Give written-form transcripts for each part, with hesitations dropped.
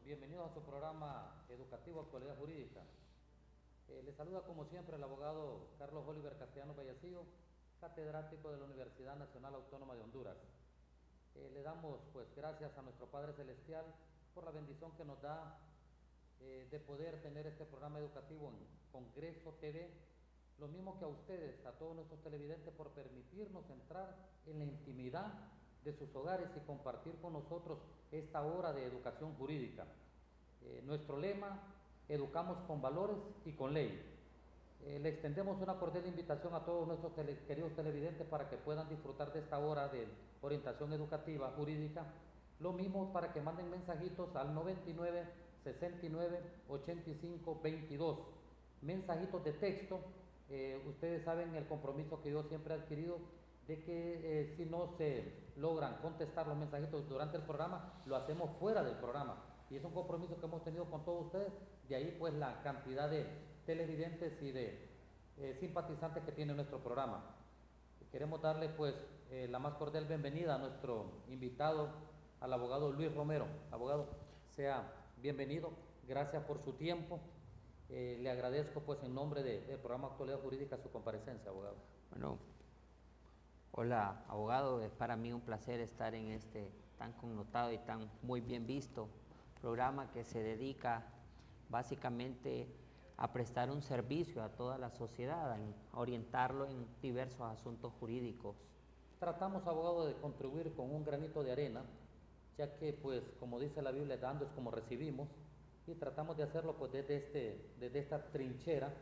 bienvenidos a su programa educativo Actualidad Jurídica. Les saluda como siempre el abogado Carlos Oliver Castellanos Vallecillo, catedrático de la Universidad Nacional Autónoma de Honduras. Le damos pues gracias a nuestro Padre Celestial por la bendición que nos da de poder tener este programa educativo en Congreso TV, lo mismo que a ustedes, a todos nuestros televidentes, por permitirnos entrar en la intimidad de sus hogares y compartir con nosotros esta hora de educación jurídica. Nuestro lema: educamos con valores y con ley. Le extendemos una cordial invitación a todos nuestros queridos televidentes para que puedan disfrutar de esta hora de orientación educativa jurídica. Lo mismo para que manden mensajitos al 99 69 85 22, mensajitos de texto. Ustedes saben el compromiso que yo siempre he adquirido de que si no se logran contestar los mensajitos durante el programa, lo hacemos fuera del programa. Y es un compromiso que hemos tenido con todos ustedes, de ahí pues la cantidad de televidentes y de simpatizantes que tiene nuestro programa. Queremos darle pues la más cordial bienvenida a nuestro invitado, al abogado Luis Romero. Abogado, sea bienvenido, gracias por su tiempo. Le agradezco pues en nombre del programa Actualidad Jurídica su comparecencia, abogado. Bueno, hola abogado, es para mí un placer estar en este tan connotado y tan muy bien visto programa que se dedica básicamente a prestar un servicio a toda la sociedad, a orientarlo en diversos asuntos jurídicos. Tratamos, abogado, de contribuir con un granito de arena, ya que pues como dice la Biblia, dando es como recibimos, y tratamos de hacerlo pues desde esta trinchera,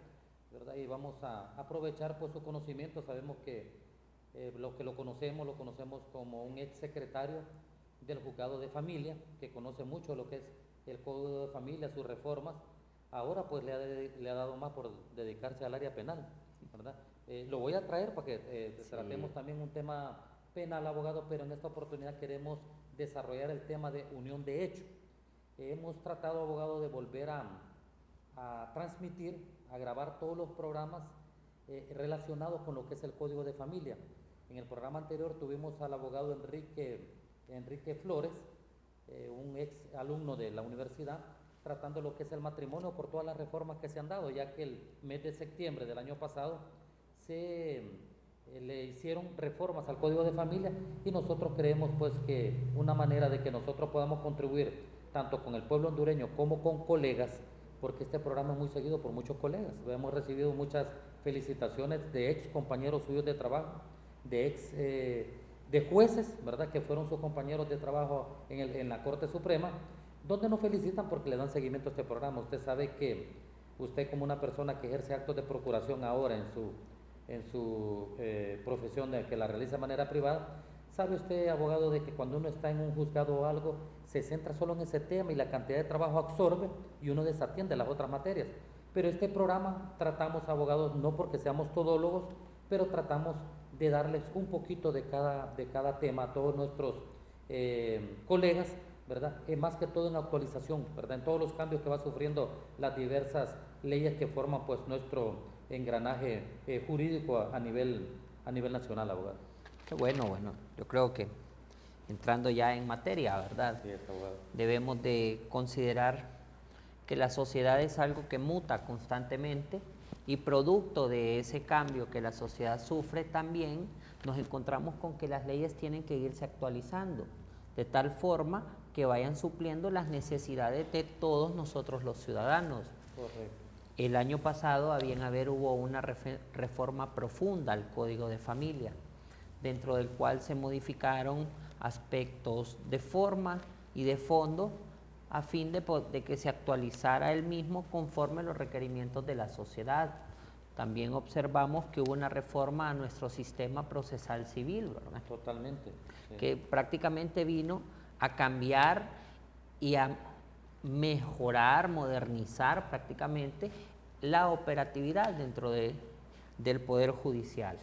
¿verdad? Y vamos a aprovechar pues su conocimiento. Sabemos que lo conocemos como un ex secretario del juzgado de familia, que conoce mucho lo que es el Código de Familia, sus reformas. Ahora pues le ha dado más por dedicarse al área penal, ¿verdad? Lo voy a traer para que Sí. tratemos también un tema penal, abogado, pero en esta oportunidad queremos desarrollar el tema de unión de hecho. Hemos tratado, abogado, de volver a transmitir, a grabar todos los programas relacionados con lo que es el Código de Familia. En el programa anterior tuvimos al abogado Enrique Flores, un ex alumno de la universidad, tratando lo que es el matrimonio por todas las reformas que se han dado, ya que el mes de septiembre del año pasado le hicieron reformas al Código de Familia, y nosotros creemos pues que una manera de que nosotros podamos contribuir tanto con el pueblo hondureño como con colegas, porque este programa es muy seguido por muchos colegas. Hemos recibido muchas felicitaciones de ex compañeros suyos de trabajo, de jueces, ¿verdad?, que fueron sus compañeros de trabajo en la Corte Suprema, donde nos felicitan porque le dan seguimiento a este programa. Usted sabe que usted, como una persona que ejerce actos de procuración ahora en su profesión, que la realiza de manera privada, sabe usted, abogado, de que cuando uno está en un juzgado o algo, se centra solo en ese tema y la cantidad de trabajo absorbe y uno desatiende las otras materias. Pero este programa tratamos, abogados, no porque seamos todólogos, pero tratamos de darles un poquito de cada tema a todos nuestros colegas, ¿verdad? Más que todo en la actualización, ¿verdad?, en todos los cambios que va sufriendo las diversas leyes que forman pues nuestro engranaje jurídico a nivel nacional, abogado. Qué bueno, yo creo que entrando ya en materia, ¿verdad? Sí, abogado. Debemos de considerar que la sociedad es algo que muta constantemente, y producto de ese cambio que la sociedad sufre también nos encontramos con que las leyes tienen que irse actualizando de tal forma que vayan supliendo las necesidades de todos nosotros los ciudadanos. Correcto. El año pasado hubo una reforma profunda al Código de Familia, dentro del cual se modificaron aspectos de forma y de fondo a fin de que se actualizara el mismo conforme a los requerimientos de la sociedad. También observamos que hubo una reforma a nuestro sistema procesal civil, ¿verdad? Totalmente. Sí. Que prácticamente vino a cambiar y a mejorar, modernizar prácticamente la operatividad dentro del Poder Judicial.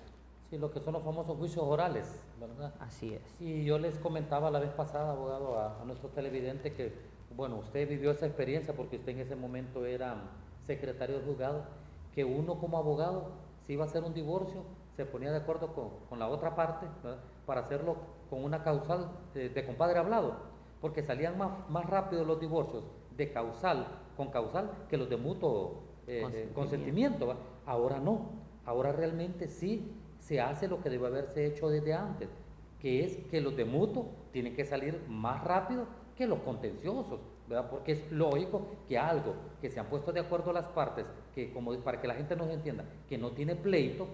Sí, lo que son los famosos juicios orales, ¿verdad? Así es. Y yo les comentaba la vez pasada, abogado, a nuestros televidentes que, bueno, usted vivió esa experiencia porque usted en ese momento era secretario de juzgado, que uno como abogado, si iba a hacer un divorcio, se ponía de acuerdo con la otra parte, ¿verdad?, para hacerlo con una causal de compadre hablado, porque salían más rápido los divorcios de causal, con causal, que los de mutuo consentimiento, ¿va? Ahora no, ahora realmente sí se hace lo que debe haberse hecho desde antes, que es que los de mutuo tienen que salir más rápido que los contenciosos, ¿verdad? Porque es lógico que algo que se han puesto de acuerdo las partes, que como para que la gente nos entienda, que no tiene pleito,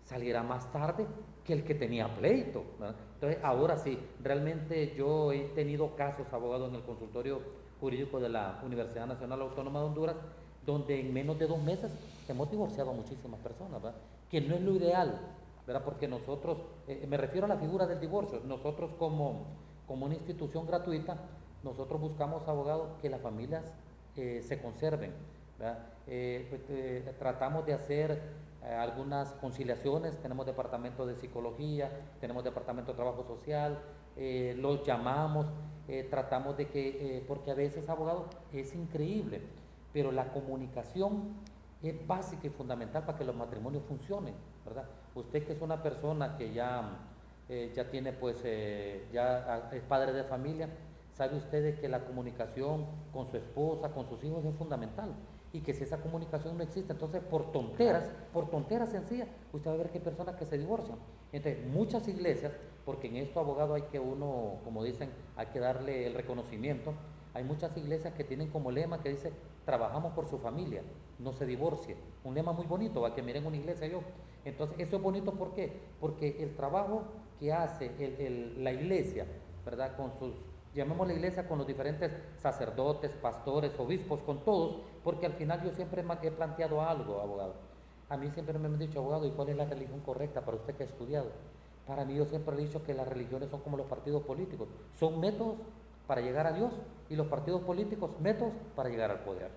saliera más tarde que el que tenía pleito, ¿verdad? Entonces, ahora sí, realmente yo he tenido casos, abogado, en el consultorio jurídico de la Universidad Nacional Autónoma de Honduras, donde en menos de 2 meses hemos divorciado a muchísimas personas, ¿verdad? Que no es lo ideal, ¿verdad? Porque nosotros, me refiero a la figura del divorcio, nosotros como una institución gratuita, nosotros buscamos, abogados, que las familias se conserven, ¿verdad? Tratamos de hacer algunas conciliaciones, tenemos departamento de psicología, tenemos departamento de trabajo social, los llamamos, tratamos de que, porque a veces, abogado, es increíble, pero la comunicación es básica y fundamental para que los matrimonios funcionen, ¿verdad? Usted, que es una persona que ya tiene, pues, ya es padre de familia, sabe usted de que la comunicación con su esposa, con sus hijos es fundamental, y que si esa comunicación no existe, entonces por tonteras sencillas, usted va a ver que hay personas que se divorcian. Entonces, muchas iglesias, porque en esto, abogado, hay que uno, como dicen, hay que darle el reconocimiento, hay muchas iglesias que tienen como lema que dice: trabajamos por su familia, no se divorcie. Un lema muy bonito, va, que miren una iglesia yo. Entonces, eso es bonito, ¿por qué? Porque el trabajo que hace la iglesia, ¿verdad? Con sus, llamémosle iglesia, con los diferentes sacerdotes, pastores, obispos, con todos, porque al final yo siempre he planteado algo, abogado. A mí siempre me han dicho: abogado, ¿y cuál es la religión correcta para usted que ha estudiado? Para mí, yo siempre he dicho que las religiones son como los partidos políticos, son métodos para llegar a Dios, y los partidos políticos métodos para llegar al poder,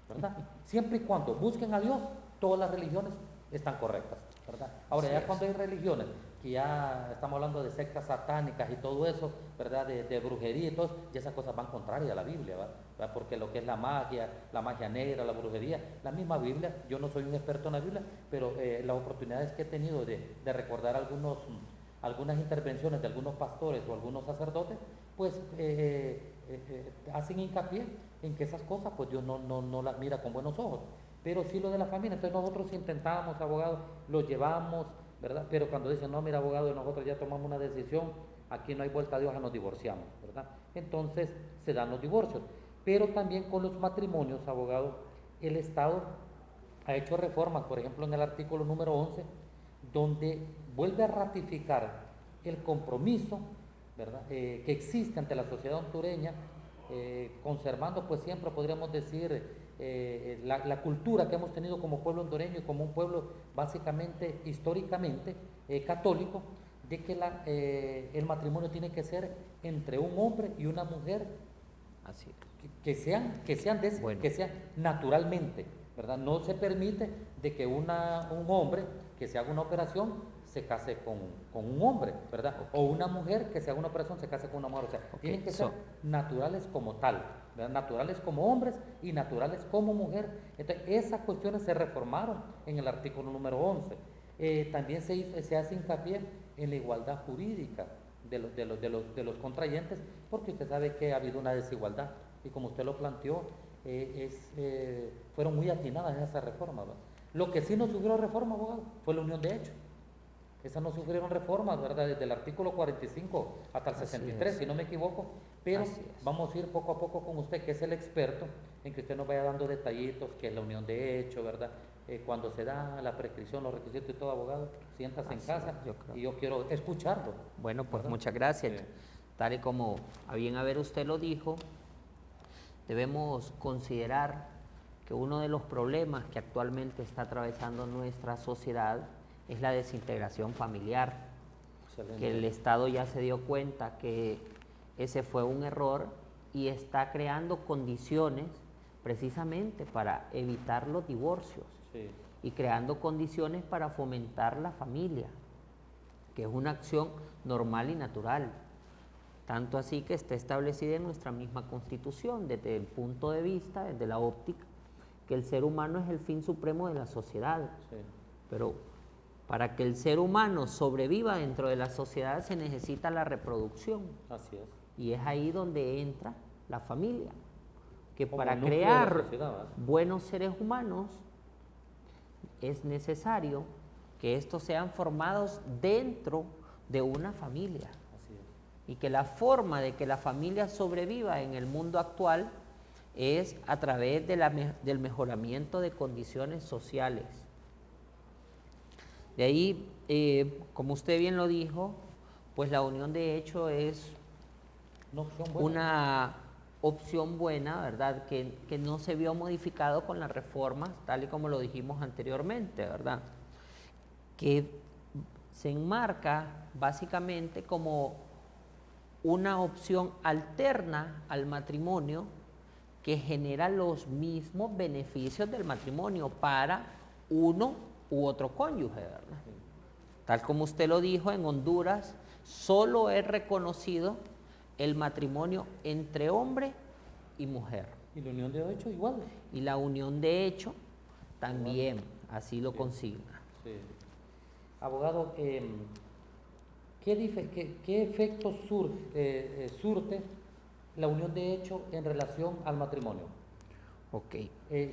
¿verdad? Siempre y cuando busquen a Dios, todas las religiones están correctas, ¿verdad? Ahora, ya cuando hay religiones que ya estamos hablando de sectas satánicas y todo eso, ¿verdad? De brujería y todo, ya esas cosas van contrarias a la Biblia, ¿verdad? Porque lo que es la magia negra, la brujería, la misma Biblia, yo no soy un experto en la Biblia, pero las oportunidades que he tenido de recordar algunas intervenciones de algunos pastores o algunos sacerdotes, pues hacen hincapié en que esas cosas, pues Dios no las mira con buenos ojos, pero sí lo de la familia. Entonces nosotros intentamos, abogado, lo llevamos, ¿verdad? Pero cuando dicen: no, mira, abogado, nosotros ya tomamos una decisión, aquí no hay vuelta a Dios, nos divorciamos, ¿verdad? Entonces se dan los divorcios. Pero también con los matrimonios, abogado, el Estado ha hecho reformas, por ejemplo, en el artículo número 11, donde vuelve a ratificar el compromiso, ¿verdad? Que existe ante la sociedad hondureña, conservando, pues, siempre podríamos decir la cultura que hemos tenido como pueblo hondureño y como un pueblo básicamente, históricamente católico, de que el matrimonio tiene que ser entre un hombre y una mujer. Así es. Que sean naturalmente, ¿verdad? No se permite de que un hombre que se haga una operación se case con un hombre, ¿verdad? Okay. O una mujer que se haga una operación se case con una mujer. O sea, tienen que ser naturales como tal, ¿verdad? Naturales como hombres y naturales como mujer. Entonces, esas cuestiones se reformaron en el artículo número 11. También se hace hincapié en la igualdad jurídica de los contrayentes, porque usted sabe que ha habido una desigualdad, y como usted lo planteó, fueron muy atinadas esas reformas, ¿verdad? Lo que sí no sufrió reforma, abogado, fue la unión de hechos. Esas no sufrieron reformas, ¿verdad? Desde el artículo 45 hasta el 63, si no me equivoco, pero vamos a ir poco a poco con usted, que es el experto, en que usted nos vaya dando detallitos, que es la unión de hechos, ¿verdad? Cuando se da la prescripción, los requisitos y todo, abogado, siéntase en casa, y yo quiero escucharlo. Bueno, pues, ¿verdad? Muchas gracias. Tal y como a bien haber usted lo dijo, debemos considerar que uno de los problemas que actualmente está atravesando nuestra sociedad es la desintegración familiar. Excelente. Que el Estado ya se dio cuenta que ese fue un error y está creando condiciones precisamente para evitar los divorcios. Sí. Y creando condiciones para fomentar la familia, que es una acción normal y natural. Tanto así que está establecida en nuestra misma Constitución, desde el punto de vista, desde la óptica, que el ser humano es el fin supremo de la sociedad. Sí. Pero para que el ser humano sobreviva dentro de la sociedad se necesita la reproducción. Así es. Y es ahí donde entra la familia, que Como para núcleo de la crear sociedad, ¿verdad? buenos seres humanos es necesario que estos sean formados dentro de una familia. Así es. Y que la forma de que la familia sobreviva en el mundo actual es a través de del mejoramiento de condiciones sociales. De ahí, como usted bien lo dijo, pues la unión de hecho es una opción buena, ¿verdad? Que no se vio modificado con las reformas, tal y como lo dijimos anteriormente, ¿verdad? Que se enmarca básicamente como una opción alterna al matrimonio que genera los mismos beneficios del matrimonio para uno u otro cónyuge, ¿verdad? Tal como usted lo dijo, en Honduras solo es reconocido el matrimonio entre hombre y mujer. ¿Y la unión de hecho igual? Y la unión de hecho también, así lo consigna. Sí. Abogado, ¿qué efectos surte la unión de hecho en relación al matrimonio? Ok.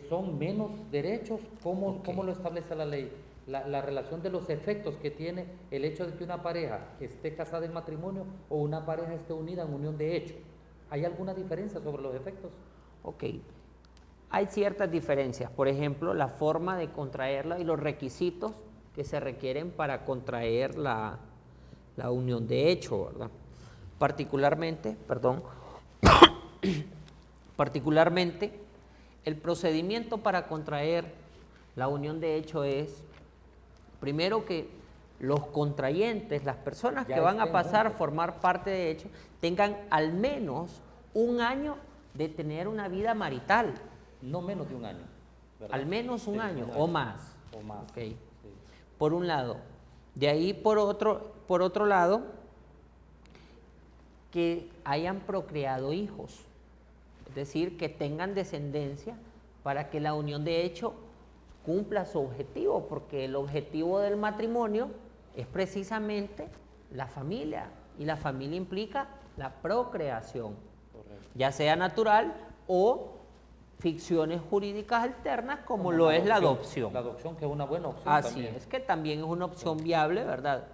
¿Son menos derechos? ¿Cómo Ok. lo establece la ley? La relación de los efectos que tiene el hecho de que una pareja esté casada en matrimonio o una pareja esté unida en unión de hecho. ¿Hay alguna diferencia sobre los efectos? Ok. Hay ciertas diferencias, por ejemplo, la forma de contraerla y los requisitos que se requieren para contraer la unión de hecho, ¿verdad? Particularmente, el procedimiento para contraer la unión de hecho es, primero, que los contrayentes, las personas que van a pasar a formar parte de hecho, tengan al menos un año de tener una vida marital. No menos de un año, ¿verdad? Al menos un año un o más. O más. Okay. Sí. Por un lado. De ahí, por otro lado, que hayan procreado hijos. Es decir, que tengan descendencia para que la unión de hecho cumpla su objetivo, porque el objetivo del matrimonio es precisamente la familia, y la familia implica la procreación, Correcto. ya sea natural o ficciones jurídicas alternas como lo es la adopción. La adopción, que es una buena opción. Así también. es, que también es una opción viable, ¿verdad?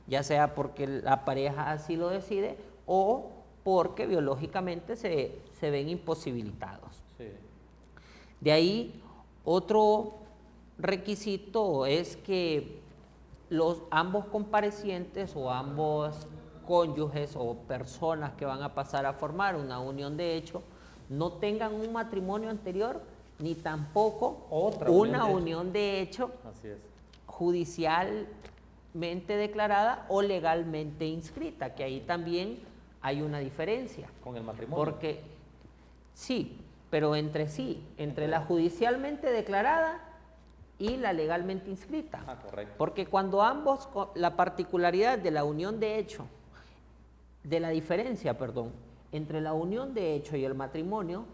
Ya sea porque la pareja así lo decide o porque biológicamente se ven imposibilitados. Sí. De ahí, otro requisito es que ambos comparecientes o ambos cónyuges o personas que van a pasar a formar una unión de hecho no tengan un matrimonio anterior ni tampoco una unión de hecho Así es. judicialmente declarada o legalmente inscrita, que ahí también hay una diferencia. Con el matrimonio. Porque sí, pero entre la judicialmente declarada y la legalmente inscrita. Ah, correcto. Porque cuando ambos, la particularidad de la unión de hecho, de la diferencia, entre la unión de hecho y el matrimonio,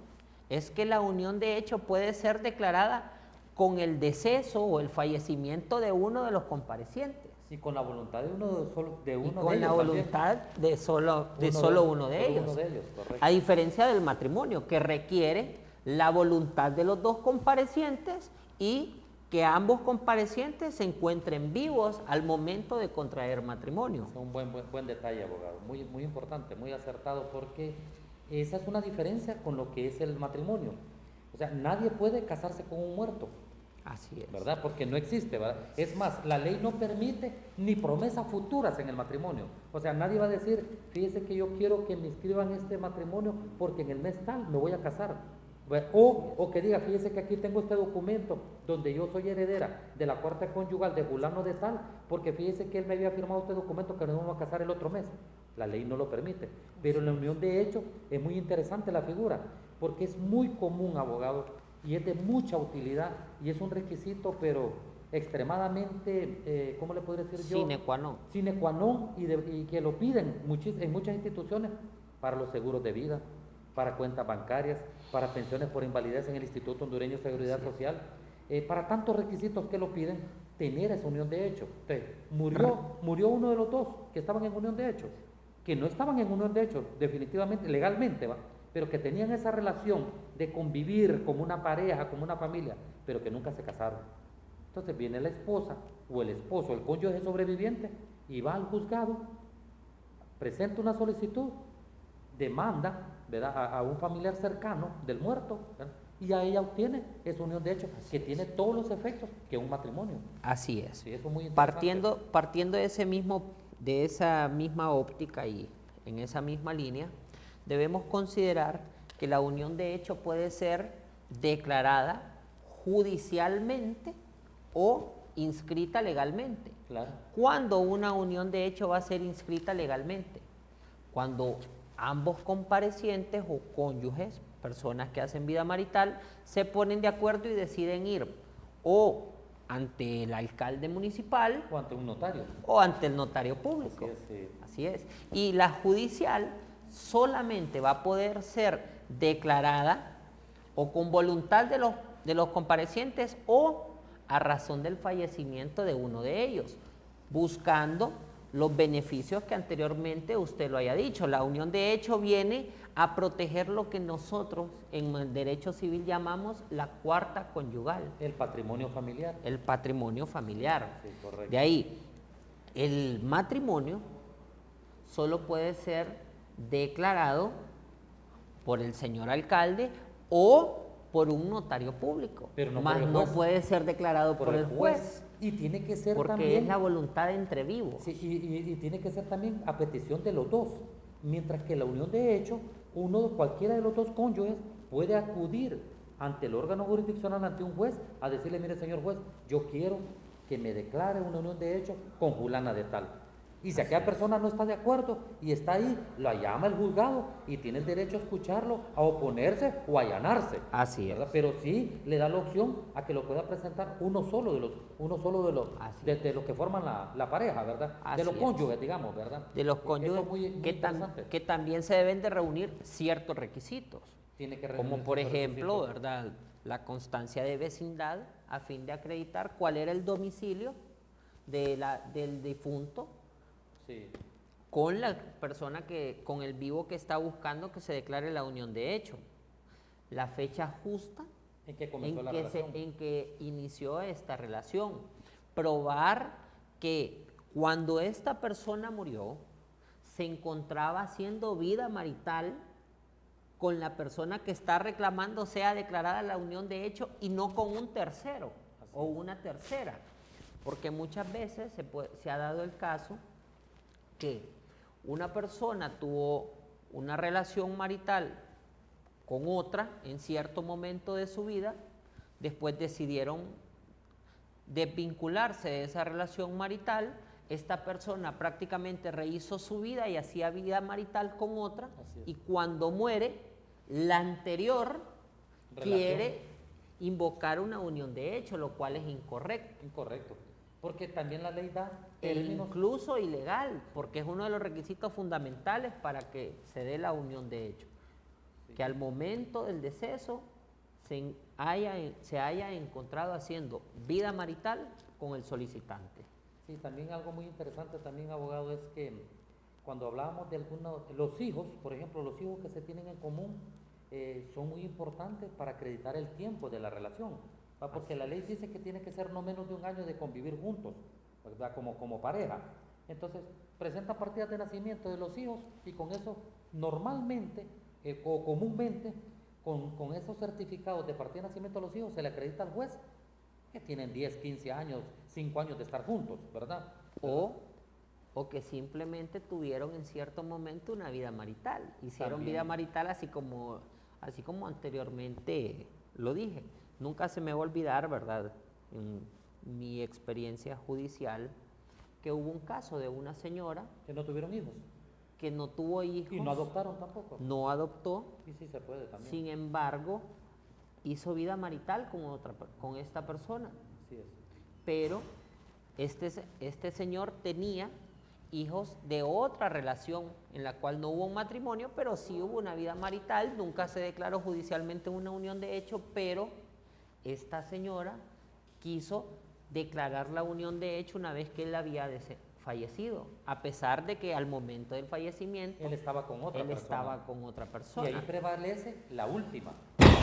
es que la unión de hecho puede ser declarada con el deceso o el fallecimiento de uno de los comparecientes. Y con la voluntad de uno de ellos. Con la voluntad de solo uno de ellos. Correcto. A diferencia del matrimonio, que requiere la voluntad de los dos comparecientes y que ambos comparecientes se encuentren vivos al momento de contraer matrimonio. Es un buen detalle, abogado. Muy, muy importante, muy acertado, porque esa es una diferencia con lo que es el matrimonio. O sea, nadie puede casarse con un muerto. Así es. ¿Verdad? Porque no existe, ¿verdad? Es más, la ley no permite ni promesas futuras en el matrimonio. O sea, nadie va a decir, fíjese que yo quiero que me inscriban este matrimonio porque en el mes tal me voy a casar. O que diga, fíjese que aquí tengo este documento donde yo soy heredera de la cuarta conyugal de fulano de tal, porque fíjese que él me había firmado este documento que nos vamos a casar el otro mes. La ley no lo permite. Pero en la unión de hecho es muy interesante la figura, porque es muy común, abogado, y es de mucha utilidad, y es un requisito, pero extremadamente, ¿cómo le podría decir yo? Sine qua non. Sine qua non, y que lo piden en muchas instituciones, para los seguros de vida, para cuentas bancarias, para pensiones por invalidez en el Instituto Hondureño de Seguridad Social, para tantos requisitos que lo piden, tener esa unión de hecho. Entonces, murió uno de los dos que estaban en unión de hecho, que no estaban en unión de hecho, definitivamente, legalmente, ¿va? pero que tenían esa relación de convivir como una pareja, como una familia, pero que nunca se casaron. Entonces viene la esposa o el esposo, el cónyuge sobreviviente, y va al juzgado, presenta una solicitud, demanda, ¿verdad?, a un familiar cercano del muerto, ¿verdad?, y a ella obtiene esa unión de hecho, que tiene todos los efectos que un matrimonio. Así es. Sí, eso es muy interesante. Partiendo de esa misma óptica y en esa misma línea, debemos considerar que la unión de hecho puede ser declarada judicialmente o inscrita legalmente. Claro. ¿Cuándo una unión de hecho va a ser inscrita legalmente? Cuando ambos comparecientes o cónyuges, personas que hacen vida marital, se ponen de acuerdo y deciden ir o ante el alcalde municipal O ante un notario. o ante el notario público. Así es, sí. Así es. Y la judicial solamente va a poder ser declarada o con voluntad de los comparecientes o a razón del fallecimiento de uno de ellos, buscando los beneficios que anteriormente usted lo haya dicho. La unión de hecho viene a proteger lo que nosotros en el derecho civil llamamos la cuarta conyugal. El patrimonio familiar. El patrimonio familiar. Sí, correcto. De ahí, el matrimonio solo puede ser declarado por el señor alcalde o por un notario público, Pero no más por el no juez. puede ser declarado por el juez, Y tiene que ser porque también, es la voluntad entre vivos. sí, y tiene que ser también a petición de los dos. Mientras que la unión de hecho, cualquiera de los dos cónyuges puede acudir ante el órgano jurisdiccional, ante un juez, a decirle: mire, señor juez, yo quiero que me declare una unión de hecho con fulana de tal. Y si aquella persona no está de acuerdo y está ahí, la llama el juzgado y tiene el derecho a escucharlo, a oponerse o a allanarse. Así ¿verdad? es. Pero sí le da la opción a que lo pueda presentar uno solo de los Así de los que forman la pareja, ¿verdad? Así De los es. cónyuges, digamos, ¿verdad? De los Eso cónyuges es muy interesante. que también se deben de reunir ciertos requisitos, Tiene que como reunirse por ciertos ejemplo, requisitos. ¿verdad?, la constancia de vecindad a fin de acreditar cuál era el domicilio del difunto Sí, con la persona con el vivo que está buscando que se declare la unión de hecho, la fecha justa en que comenzó la relación. en que inició esta relación, probar que cuando esta persona murió se encontraba haciendo vida marital con la persona que está reclamando sea declarada la unión de hecho y no con un tercero o una tercera, porque muchas veces se ha dado el caso que una persona tuvo una relación marital con otra en cierto momento de su vida, después decidieron desvincularse de esa relación marital, esta persona prácticamente rehizo su vida y hacía vida marital con otra, y cuando muere, la anterior quiere invocar una unión de hecho, lo cual es incorrecto. Incorrecto. Porque también la ley da E términos. incluso ilegal, porque es uno de los requisitos fundamentales para que se dé la unión de hecho. Sí. Que al momento del deceso se haya encontrado haciendo vida marital con el solicitante. Sí, también algo muy interesante también, abogado, es que cuando hablábamos de los hijos, por ejemplo, los hijos que se tienen en común, son muy importantes para acreditar el tiempo de la relación, ¿va? Porque la ley dice que tiene que ser no menos de un año de convivir juntos, ¿verdad? Como pareja. Entonces, presenta partidas de nacimiento de los hijos y con eso normalmente o comúnmente, con esos certificados de partida de nacimiento de los hijos, se le acredita al juez que tienen 10, 15 años, 5 años de estar juntos, ¿verdad? O que simplemente tuvieron en cierto momento una vida marital, hicieron También. vida marital así como anteriormente lo dije. Nunca se me va a olvidar, ¿verdad?, en mi experiencia judicial, que hubo un caso de una señora Que no tuvieron hijos que no tuvo hijos, y no adoptaron tampoco. no adoptó, Y sí se puede también. sin embargo, hizo vida marital con esta persona, Así es. pero este señor tenía hijos de otra relación en la cual no hubo un matrimonio, pero sí hubo una vida marital, nunca se declaró judicialmente una unión de hecho, pero esta señora quiso declarar la unión de hecho una vez que él había fallecido, a pesar de que al momento del fallecimiento Él estaba con otra él persona. estaba con otra Y persona. ahí prevalece la última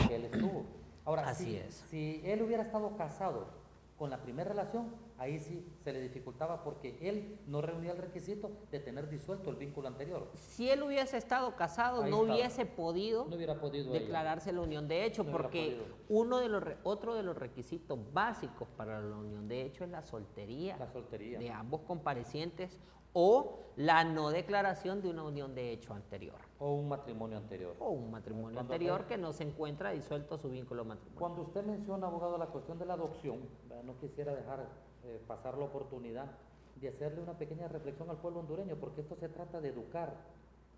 que él estuvo. Ahora, Así es. si él hubiera estado casado con la primera relación, ahí sí se le dificultaba porque él no reunía el requisito de tener disuelto el vínculo anterior. Si él hubiese estado casado, Ahí no estaba. hubiese podido No hubiera podido ella. declararse la unión de hecho, No hubiera porque podido. otro de los requisitos básicos para la unión de hecho es la soltería La soltería. de ambos comparecientes o la no declaración de una unión de hecho anterior. O un matrimonio anterior. O un matrimonio Cuando anterior usted- que no se encuentra disuelto su vínculo matrimonial. Cuando usted menciona, abogado, la cuestión de la adopción, no quisiera dejar pasar la oportunidad de hacerle una pequeña reflexión al pueblo hondureño, porque esto se trata de educar,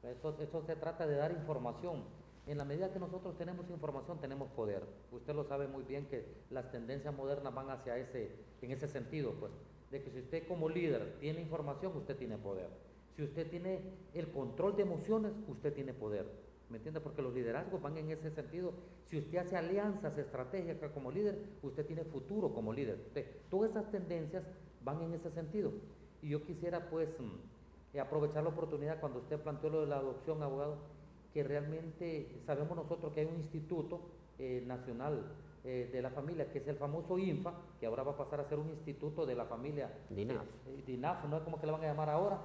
esto se trata de dar información. En la medida que nosotros tenemos información, tenemos poder. Usted lo sabe muy bien que las tendencias modernas van hacia en ese sentido, pues, de que si usted como líder tiene información, usted tiene poder. Si usted tiene el control de emociones, usted tiene poder. ¿Me entiende? Porque los liderazgos van en ese sentido. Si usted hace alianzas estratégicas como líder, usted tiene futuro como líder. Entonces, todas esas tendencias van en ese sentido. Y yo quisiera, pues, aprovechar la oportunidad cuando usted planteó lo de la adopción, abogado, que realmente sabemos nosotros que hay un instituto nacional de la familia, que es el famoso INFA, que ahora va a pasar a ser un instituto de la familia. DINAF. DINAF, no es como que le van a llamar ahora,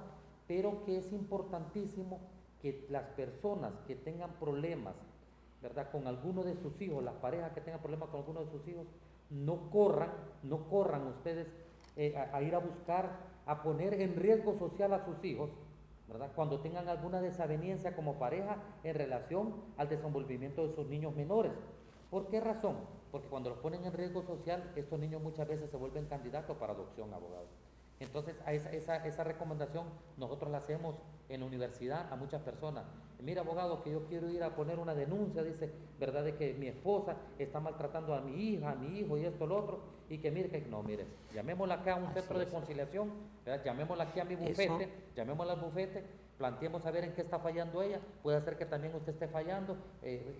pero que es importantísimo que las personas que tengan problemas, ¿verdad?, con alguno de sus hijos, las parejas que tengan problemas con alguno de sus hijos, no corran ustedes a ir a buscar, a poner en riesgo social a sus hijos, ¿verdad?, cuando tengan alguna desaveniencia como pareja en relación al desenvolvimiento de sus niños menores. ¿Por qué razón? Porque cuando los ponen en riesgo social, estos niños muchas veces se vuelven candidatos para adopción, abogado. Entonces, a esa recomendación nosotros la hacemos en la universidad a muchas personas. Mira, abogado, que yo quiero ir a poner una denuncia, dice, ¿verdad?, de que mi esposa está maltratando a mi hija, a mi hijo y esto, lo otro, y que mire, que no, mire, llamémosla acá a un centro de conciliación, ¿verdad?, llamémosla aquí a mi bufete, llamémosla al bufete, planteemos a ver en qué está fallando ella, puede ser que también usted esté fallando,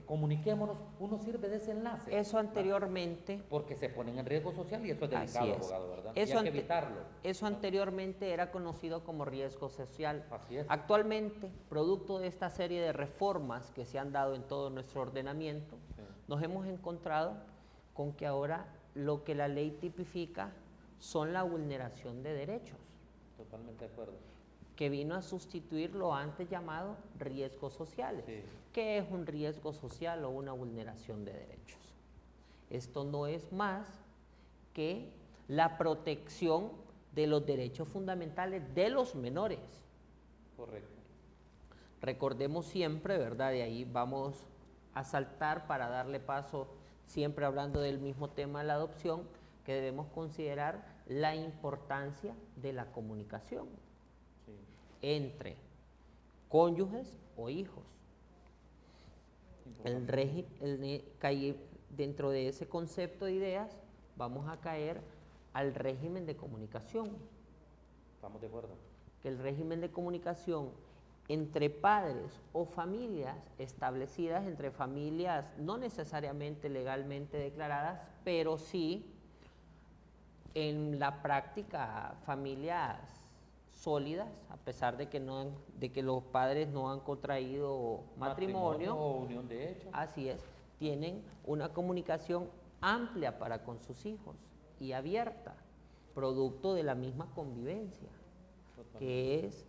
comuniquémonos, uno sirve de ese enlace. Eso anteriormente... Porque se ponen en riesgo social y eso es delicado, abogado, ¿verdad? Eso y hay que evitarlo. Eso anteriormente era conocido como riesgo social. Así es. Actualmente, producto de esta serie de reformas que se han dado en todo nuestro ordenamiento, nos hemos encontrado con que ahora lo que la ley tipifica son la vulneración de derechos. Totalmente de acuerdo. Que vino a sustituir lo antes llamado riesgos sociales. Sí. ¿Qué es un riesgo social o una vulneración de derechos? Esto no es más que la protección de los derechos fundamentales de los menores. Correcto. Recordemos siempre, ¿verdad? De ahí vamos a saltar para darle paso, siempre hablando del mismo tema de la adopción, que debemos considerar la importancia de la comunicación entre cónyuges o hijos. Dentro de ese concepto de ideas, vamos a caer al régimen de comunicación. Estamos de acuerdo. Que el régimen de comunicación entre padres o familias establecidas, entre familias no necesariamente legalmente declaradas, pero sí en la práctica familias sólidas, a pesar de que los padres no han contraído matrimonio o unión de hecho. Así es, tienen una comunicación amplia para con sus hijos y abierta, producto de la misma convivencia, que es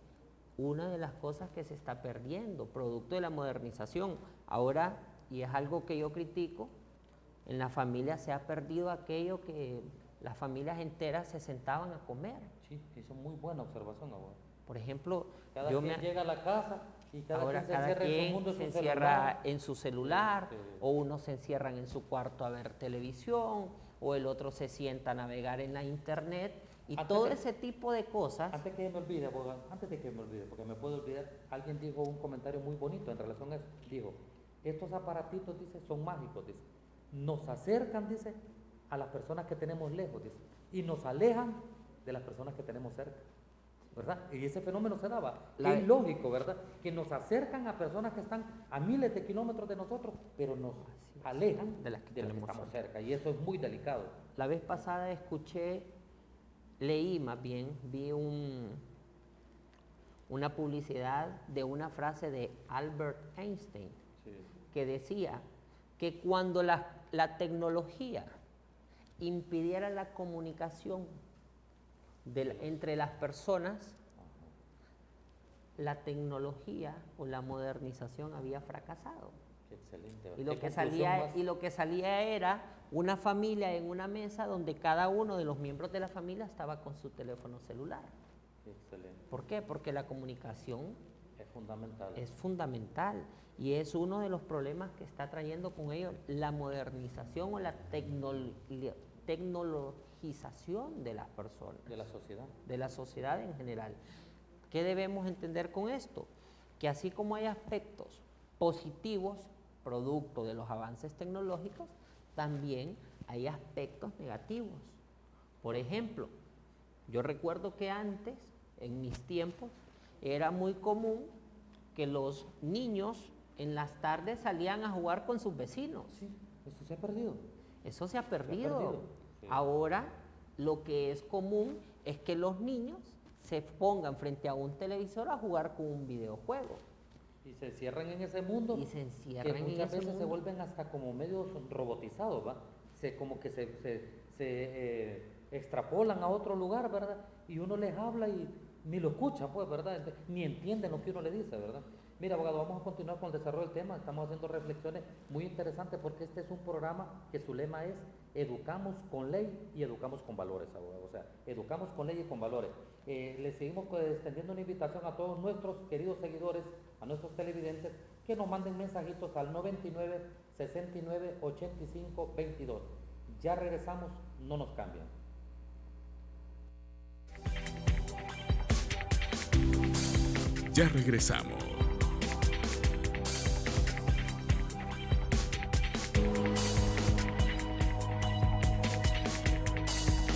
una de las cosas que se está perdiendo, producto de la modernización. Ahora, y es algo que yo critico, en la familia se ha perdido aquello que las familias enteras se sentaban a comer. Sí, eso es muy buena observación, abogado. Por ejemplo, cada quien llega a la casa y cada quien se encierra en su celular, o unos se encierran en su cuarto a ver televisión, o el otro se sienta a navegar en la internet, y todo ese tipo de cosas. Antes que me olvide, abogado, porque me puedo olvidar, alguien dijo un comentario muy bonito en relación a eso. Dijo, estos aparatitos, dice, son mágicos, dice. Nos acercan, dice, a las personas que tenemos lejos, dice, y nos alejan de las personas que tenemos cerca, ¿verdad? Y ese fenómeno se daba. Es lógico, ¿verdad? Que nos acercan a personas que están a miles de kilómetros de nosotros, pero nos alejan de las que estamos cerca, y eso es muy delicado. La vez pasada leí más bien, vi una publicidad de una frase de Albert Einstein, Sí. que decía que cuando la tecnología impidiera la comunicación entre las personas, la tecnología o la modernización había fracasado. Qué excelente. Y Qué lo que salía era una familia en una mesa donde cada uno de los miembros de la familia estaba con su teléfono celular. Qué excelente. ¿Por qué? Porque la comunicación Es fundamental. es fundamental y es uno de los problemas que está trayendo con ello la modernización o la tecnologización de las personas. De la sociedad. De la sociedad en general. ¿Qué debemos entender con esto? Que así como hay aspectos positivos, producto de los avances tecnológicos, también hay aspectos negativos. Por ejemplo, yo recuerdo que antes, en mis tiempos, era muy común que los niños en las tardes salían a jugar con sus vecinos. Sí, eso se ha perdido. Eso se ha perdido. Se ha perdido. Sí. Ahora lo que es común es que los niños se pongan frente a un televisor a jugar con un videojuego. Y se encierran en ese mundo. Y se encierran que en muchas ese veces se mundo. vuelven hasta como medios robotizados, ¿va? Como que se extrapolan a otro lugar, ¿verdad? Y uno les habla y ni lo escucha, pues, ¿verdad? Ni entienden lo que uno le dice, ¿verdad? Mira, abogado, vamos a continuar con el desarrollo del tema. Estamos haciendo reflexiones muy interesantes porque este es un programa que su lema es educamos con ley y educamos con valores, abogado. O sea, educamos con ley y con valores. Le seguimos extendiendo una invitación a todos nuestros queridos seguidores, a nuestros televidentes, que nos manden mensajitos al 99 69 85 22. Ya regresamos, no nos cambien. Ya regresamos.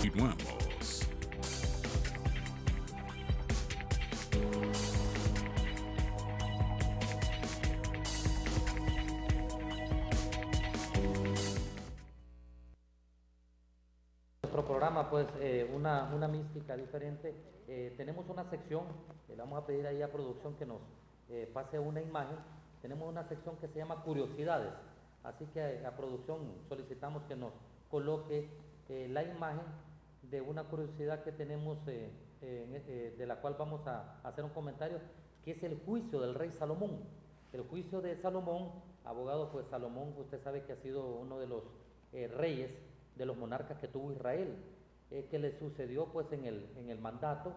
Continuamos. Nuestro programa, pues, una mística diferente. Tenemos una sección, le vamos a pedir ahí a producción que nos pase una imagen. Tenemos una sección que se llama Curiosidades, así que a producción solicitamos que nos coloque la imagen de una curiosidad que tenemos, de la cual vamos a hacer un comentario, que es el juicio del rey Salomón. El juicio de Salomón, abogado, pues Salomón, usted sabe que ha sido uno de los reyes, de los monarcas que tuvo Israel, que le sucedió pues en el mandato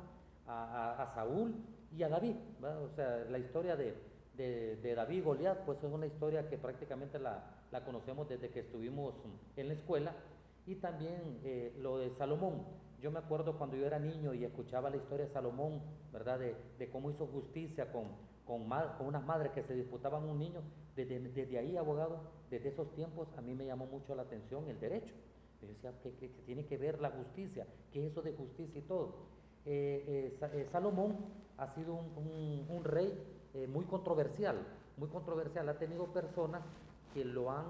a Saúl y a David, ¿verdad? O sea, la historia de David y Goliat, pues es una historia que prácticamente la conocemos desde que estuvimos en la escuela. Y también lo de Salomón. Yo me acuerdo cuando yo era niño y escuchaba la historia de Salomón, ¿verdad? De cómo hizo justicia con unas madres que se disputaban un niño. Desde ahí, abogado, desde esos tiempos, a mí me llamó mucho la atención el derecho. Yo decía, que tiene que ver la justicia, ¿qué es eso de justicia y todo? Salomón ha sido un rey muy controversial, ha tenido personas que lo han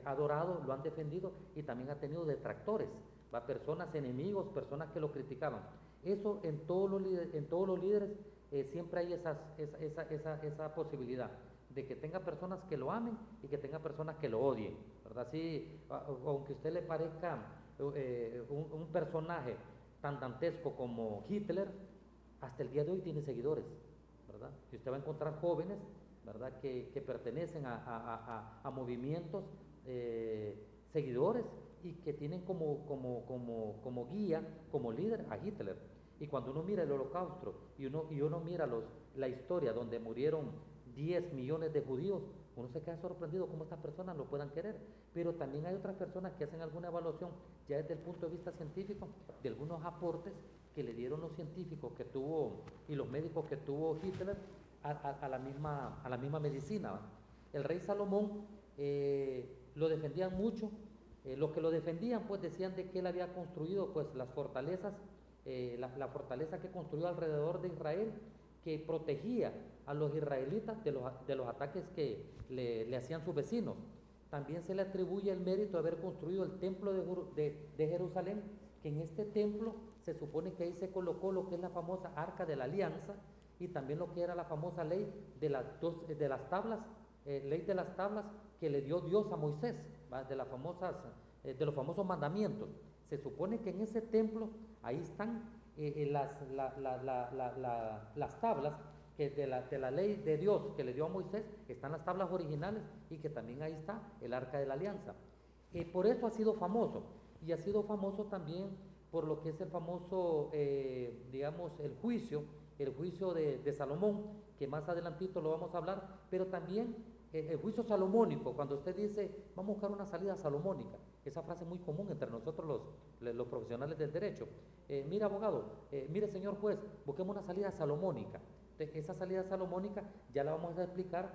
adorado, lo han defendido y también ha tenido detractores, ¿va? Personas enemigos, personas que lo criticaban. Eso en todos los líderes siempre hay esa posibilidad de que tenga personas que lo amen y que tenga personas que lo odien, ¿verdad? Así, aunque a usted le parezca un personaje tan dantesco como Hitler, hasta el día de hoy tiene seguidores, ¿verdad? Y usted va a encontrar jóvenes, ¿verdad?, que pertenecen a movimientos seguidores y que tienen como guía, como líder a Hitler. Y cuando uno mira el Holocausto y uno mira la historia donde murieron 10 millones de judíos, uno se queda sorprendido cómo estas personas lo puedan querer. Pero también hay otras personas que hacen alguna evaluación ya desde el punto de vista científico de algunos aportes que le dieron los científicos que tuvo y los médicos que tuvo Hitler a la misma medicina, ¿va? El rey Salomón lo defendían mucho. Los que lo defendían pues decían de que él había construido pues las fortalezas, la fortaleza que construyó alrededor de Israel, que protegía a los israelitas de los ataques que le hacían sus vecinos. También se le atribuye el mérito de haber construido el templo de Jerusalén, que en este templo se supone que ahí se colocó lo que es la famosa Arca de la Alianza, y también lo que era la famosa ley de de las tablas, ley de las tablas que le dio Dios a Moisés, ¿va? De los famosos mandamientos. Se supone que en ese templo ahí están las tablas que de la ley de Dios que le dio a Moisés, están las tablas originales y que también ahí está el Arca de la Alianza. Por eso ha sido famoso, y ha sido famoso también por lo que es el famoso, digamos, el juicio de Salomón, que más adelantito lo vamos a hablar, pero también el juicio salomónico, cuando usted dice, vamos a buscar una salida salomónica, esa frase es muy común entre nosotros los profesionales del derecho. Mire abogado, mire señor juez, busquemos una salida salomónica. Entonces, esa salida salomónica ya la vamos a explicar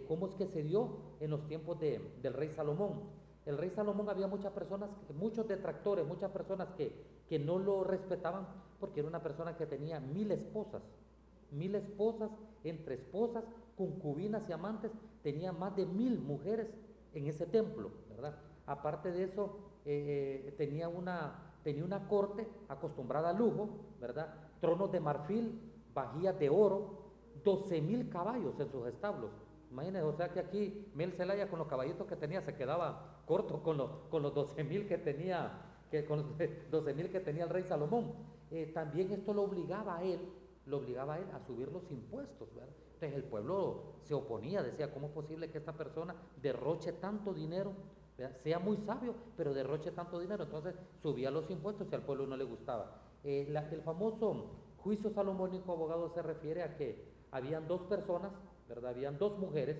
cómo es que se dio en los tiempos del rey Salomón. El rey Salomón había muchas personas, muchos detractores, muchas personas que no lo respetaban porque era una persona que tenía 1000 esposas, entre esposas, concubinas y amantes, tenía más de 1000 mujeres en ese templo, ¿verdad? Aparte de eso, tenía una corte acostumbrada al lujo, ¿verdad? Tronos de marfil, vajillas de oro, 12,000 caballos en sus establos. Imagínense, o sea que aquí Mel Zelaya con los caballitos que tenía se quedaba corto con los 12,000 que tenía, con los 12,000 que tenía el rey Salomón. También esto lo obligaba a él a subir los impuestos, ¿verdad? Entonces el pueblo se oponía, decía, ¿cómo es posible que esta persona derroche tanto dinero? ¿Verdad? Sea muy sabio, pero derroche tanto dinero. Entonces subía los impuestos y al pueblo no le gustaba. El famoso juicio salomónico, abogado, se refiere a que habían dos personas, ¿verdad? Habían dos mujeres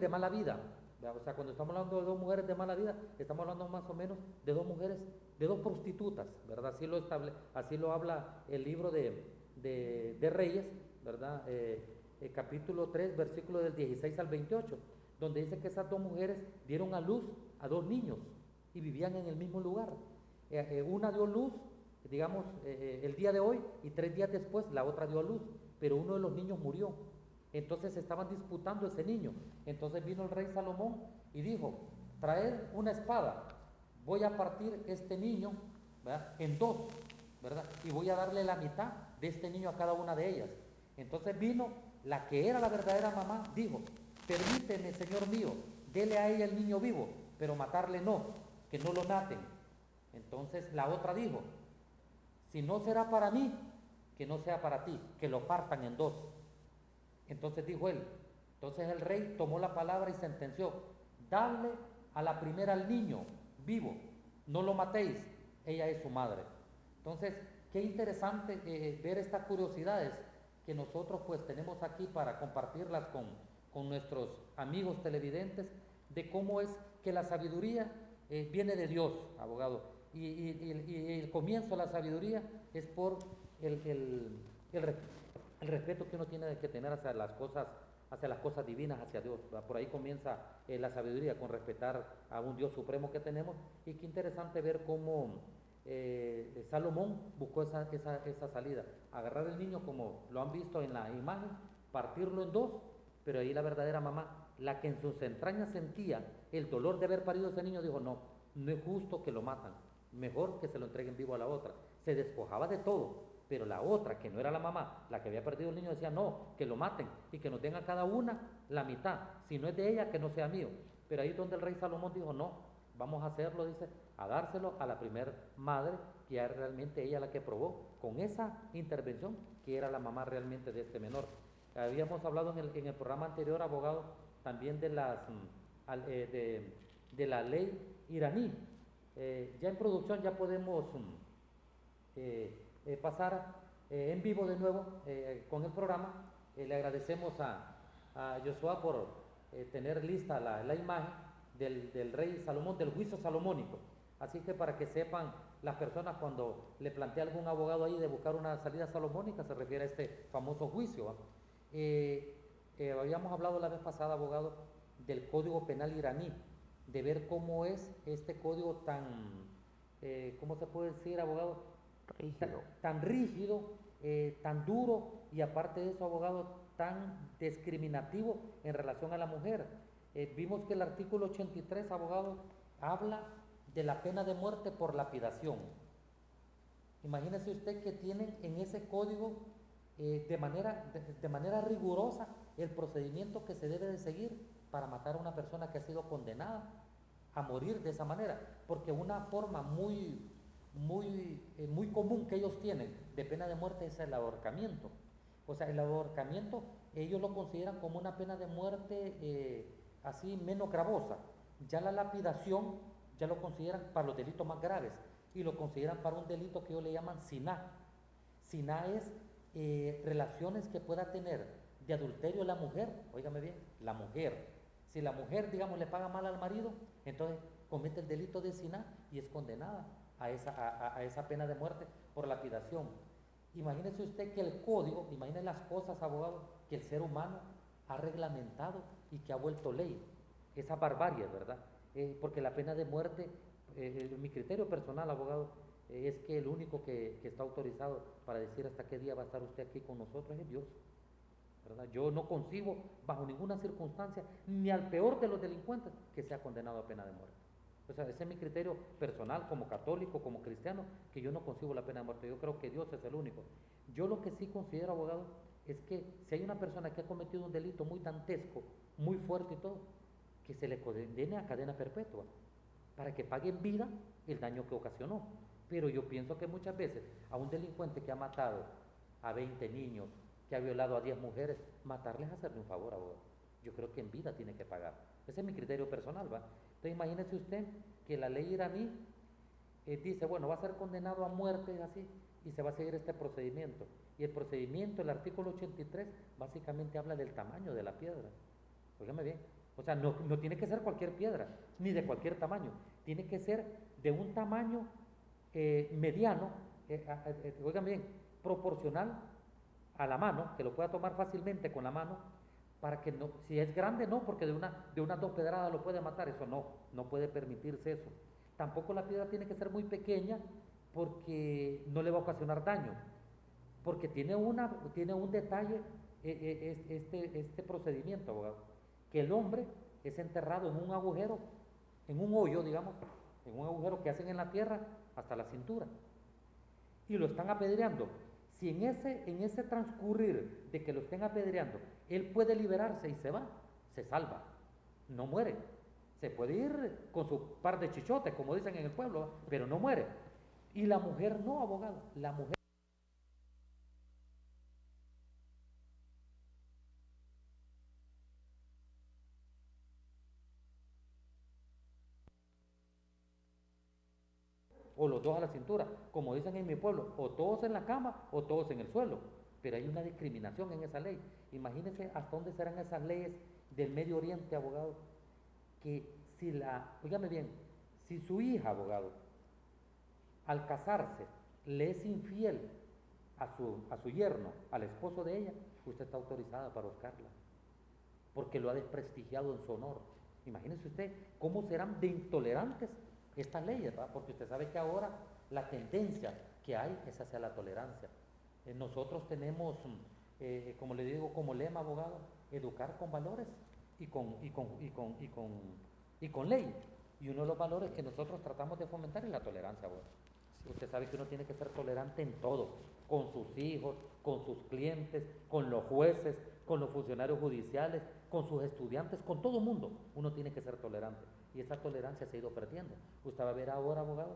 de mala vida, ¿verdad? O sea, cuando estamos hablando de dos mujeres de mala vida, estamos hablando más o menos de dos prostitutas, ¿verdad? Así lo habla el libro de Reyes, ¿verdad? Capítulo 3, versículo del 16 al 28, donde dice que esas dos mujeres dieron a luz a dos niños y vivían en el mismo lugar. Una dio luz, digamos, el día de hoy, y 3 días después la otra dio a luz, pero uno de los niños murió. Entonces estaban disputando ese niño. Entonces vino el rey Salomón y dijo, traed una espada, voy a partir este niño, ¿verdad?, en dos, ¿verdad? Y voy a darle la mitad de este niño a cada una de ellas. Entonces vino la que era la verdadera mamá, dijo, permíteme, señor mío, dele a ella el niño vivo, pero matarle no, que no lo maten. Entonces la otra dijo, si no será para mí, que no sea para ti, que lo partan en dos. Entonces dijo él, entonces el rey tomó la palabra y sentenció, dadle a la primera al niño vivo, no lo matéis, ella es su madre. Entonces, qué interesante ver estas curiosidades que nosotros pues tenemos aquí para compartirlas con nuestros amigos televidentes, de cómo es que la sabiduría viene de Dios, abogado. Y el comienzo de la sabiduría es por el respeto que uno tiene que tener hacia las cosas divinas, hacia Dios. Por ahí comienza la sabiduría, con respetar a un Dios supremo que tenemos. Y qué interesante ver cómo Salomón buscó esa salida, agarrar el niño como lo han visto en la imagen, partirlo en dos, pero ahí la verdadera mamá, la que en sus entrañas sentía el dolor de haber parido a ese niño, dijo, no es justo que lo matan, mejor que se lo entreguen vivo a la otra. Se despojaba de todo, pero la otra, que no era la mamá, la que había perdido el niño, decía, no, que lo maten y que nos den a cada una la mitad, si no es de ella, que no sea mío. Pero ahí es donde el rey Salomón dijo, no, vamos a hacerlo, dice, a dárselo a la primer madre, que era realmente ella la que probó con esa intervención, que era la mamá realmente de este menor. Habíamos hablado en el programa anterior, abogado, también de la ley iraní. Ya en producción ya podemos pasar en vivo de nuevo con el programa. Le agradecemos a Joshua por tener lista la imagen del rey Salomón, del juicio salomónico. Así que para que sepan las personas, cuando le plantea algún abogado ahí de buscar una salida salomónica, se refiere a este famoso juicio. Habíamos hablado la vez pasada, abogado, del Código Penal iraní, de ver cómo es este código tan, ¿cómo se puede decir, abogado? Rígido. Tan rígido, tan duro, y aparte de eso, abogado, tan discriminativo en relación a la mujer. Vimos que el artículo 83, abogado, habla de la pena de muerte por lapidación. Imagínese usted que tienen en ese código de manera rigurosa el procedimiento que se debe de seguir para matar a una persona que ha sido condenada a morir de esa manera, porque una forma muy común que ellos tienen de pena de muerte es el ahorcamiento. O sea, el ahorcamiento ellos lo consideran como una pena de muerte así menos gravosa. Ya la lapidación ya lo consideran para los delitos más graves y lo consideran para un delito que ellos le llaman siná. Siná es relaciones que pueda tener de adulterio la mujer, óigame bien, la mujer. Si la mujer, digamos, le paga mal al marido, entonces comete el delito de siná y es condenada a esa pena de muerte por lapidación. Imagínese usted que el código, imagine las cosas, abogado, que el ser humano ha reglamentado y que ha vuelto ley. Esa barbarie, ¿verdad? Porque la pena de muerte, mi criterio personal, abogado, es que el único que está autorizado para decir hasta qué día va a estar usted aquí con nosotros es Dios, ¿verdad? Yo no concibo bajo ninguna circunstancia, ni al peor de los delincuentes, que sea condenado a pena de muerte. O sea, ese es mi criterio personal como católico, como cristiano, que yo no concibo la pena de muerte. Yo creo que Dios es el único. Yo lo que sí considero, abogado, es que si hay una persona que ha cometido un delito muy dantesco, muy fuerte y todo, que se le condene a cadena perpetua, para que pague en vida el daño que ocasionó. Pero yo pienso que muchas veces a un delincuente que ha matado a 20 niños, que ha violado a 10 mujeres, matarles es hacerle un favor, abogado. Yo creo que en vida tiene que pagar. Ese es mi criterio personal, ¿va? Entonces imagínese usted que la ley iraní dice, bueno, va a ser condenado a muerte así, y se va a seguir este procedimiento. Y el procedimiento, el artículo 83, básicamente habla del tamaño de la piedra. Óigame bien. O sea, no tiene que ser cualquier piedra, ni de cualquier tamaño. Tiene que ser de un tamaño mediano, óigame bien, proporcional a la mano, que lo pueda tomar fácilmente con la mano, para que no, si es grande no, porque de unas 2 pedradas lo puede matar, eso no puede permitirse eso. Tampoco la piedra tiene que ser muy pequeña, porque no le va a ocasionar daño, porque tiene un detalle este procedimiento, abogado, que el hombre es enterrado en un agujero, en un hoyo, digamos, en un agujero que hacen en la tierra hasta la cintura, y lo están apedreando. Si en ese transcurrir de que lo estén apedreando, él puede liberarse y se va, se salva, no muere. Se puede ir con su par de chichotes, como dicen en el pueblo, pero no muere. Y la mujer no, abogado, la mujer... o los dos a la cintura, como dicen en mi pueblo, o todos en la cama o todos en el suelo, pero hay una discriminación en esa ley. Imagínense hasta dónde serán esas leyes del Medio Oriente, abogado, que oígame bien, si su hija, abogado, al casarse le es infiel a su yerno, al esposo de ella, usted está autorizada para ahorcarla, porque lo ha desprestigiado en su honor. Imagínense usted cómo serán de intolerantes estas leyes, ¿verdad? Porque usted sabe que ahora la tendencia que hay es hacia la tolerancia. Nosotros tenemos, como le digo, como lema, abogado, educar con valores y con ley. Y uno de los valores que nosotros tratamos de fomentar es la tolerancia, abogado. Sí. Usted sabe que uno tiene que ser tolerante en todo, con sus hijos, con sus clientes, con los jueces, con los funcionarios judiciales, con sus estudiantes, con todo el mundo. Uno tiene que ser tolerante. Y esa tolerancia se ha ido perdiendo. Usted va a ver ahora, abogado,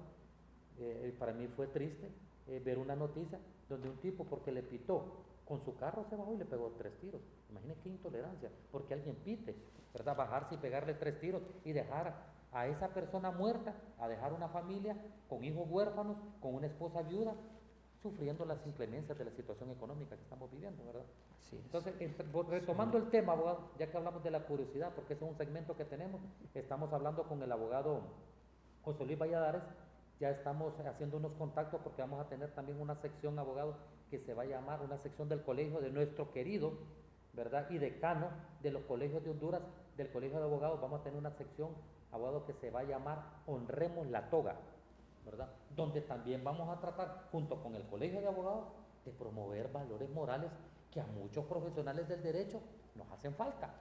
para mí fue triste ver una noticia donde un tipo, porque le pitó con su carro, se bajó y le pegó 3 tiros. Imagínense qué intolerancia, porque alguien pite, ¿verdad? Bajarse y pegarle 3 tiros y dejar a esa persona muerta, a dejar una familia con hijos huérfanos, con una esposa viuda, sufriendo las inclemencias de la situación económica que estamos viviendo, ¿verdad? Sí. Entonces, retomando el tema, abogado, ya que hablamos de la curiosidad, porque ese es un segmento que tenemos, estamos hablando con el abogado José Luis Valladares, ya estamos haciendo unos contactos porque vamos a tener también una sección, abogado, que se va a llamar una sección del colegio de nuestro querido, ¿verdad? Y decano de los colegios de Honduras, del Colegio de Abogados, vamos a tener una sección, abogado, que se va a llamar Honremos la Toga, ¿verdad? Donde también vamos a tratar, junto con el Colegio de Abogados, de promover valores morales que a muchos profesionales del derecho nos hacen falta.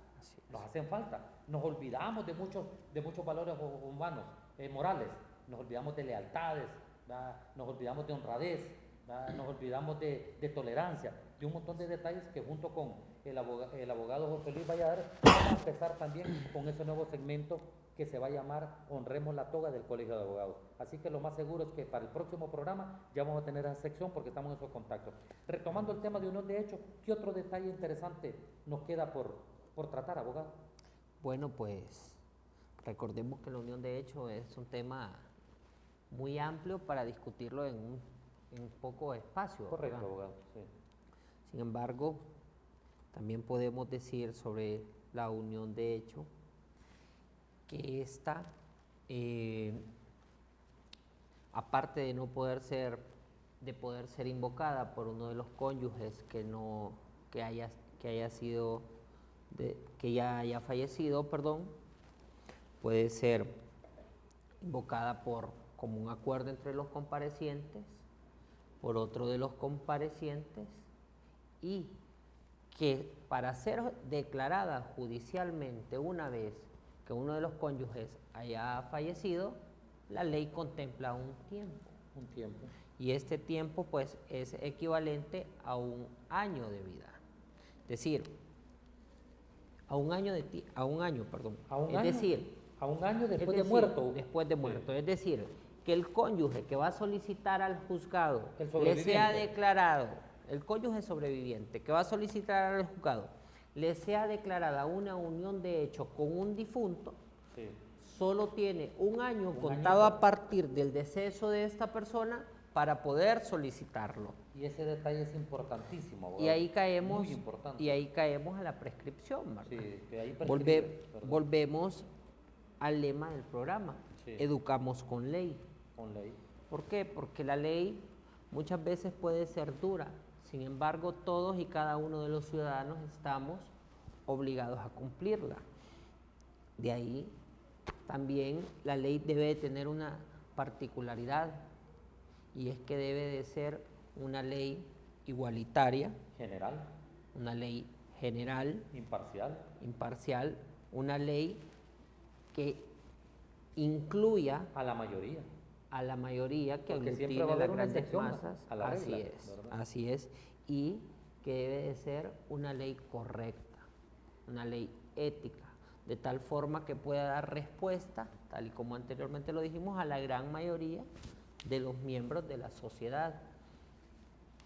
Nos hacen falta. Nos olvidamos de muchos valores humanos, morales. Nos olvidamos de lealtades, ¿verdad? Nos olvidamos de honradez, ¿verdad? Nos olvidamos de tolerancia, de un montón de detalles que junto con el abogado José Luis Valladares vamos a empezar también con ese nuevo segmento que se va a llamar Honremos la toga del Colegio de Abogados. Así que lo más seguro es que para el próximo programa ya vamos a tener esa sección porque estamos en esos contactos. Retomando el tema de unión de hechos, ¿qué otro detalle interesante nos queda por tratar, abogado? Bueno, pues recordemos que la unión de hechos es un tema muy amplio para discutirlo en un poco espacio. Correcto, ¿verdad? abogado. Sí. Sin embargo, también podemos decir sobre la unión de hecho que esta, aparte de no poder ser, de poder ser invocada por uno de los cónyuges que haya sido, que ya haya fallecido, perdón, puede ser invocada por común acuerdo entre los comparecientes, por otro de los comparecientes, y que para ser declarada judicialmente una vez que uno de los cónyuges haya fallecido, la ley contempla un tiempo. Un tiempo. Y este tiempo pues es equivalente a un año de vida. Es decir, a un año, perdón. A un es año, decir, a un año después es de decir, muerto. Después de muerto. Sí. Es decir, que el cónyuge que va a solicitar al juzgado El le sobreviviente. sea declarado, el cónyuge sobreviviente que va a solicitar al juzgado, le sea declarada una unión de hecho con un difunto, Sí. solo tiene un año Un contado añito. a partir del deceso de esta persona para poder solicitarlo. Y ese detalle es importantísimo, abogado. Y ahí caemos, Muy importante. y ahí caemos a la prescripción, ¿verdad? Sí, que ahí prescribe, ¿verdad? Volvemos al lema del programa, Sí. educamos con ley. Con ley. ¿Por qué? Porque la ley muchas veces puede ser dura, sin embargo todos y cada uno de los ciudadanos estamos obligados a cumplirla. De ahí también la ley debe de tener una particularidad, y es que debe de ser una ley igualitaria, General, una ley general, imparcial. imparcial, una ley que incluya A la mayoría. a la mayoría, que Porque siempre aglutine va a haber las una grandes excepción masas, a la así regla, es, ¿verdad? así es, y que debe de ser una ley correcta, una ley ética, de tal forma que pueda dar respuesta, tal y como anteriormente lo dijimos, a la gran mayoría de los miembros de la sociedad.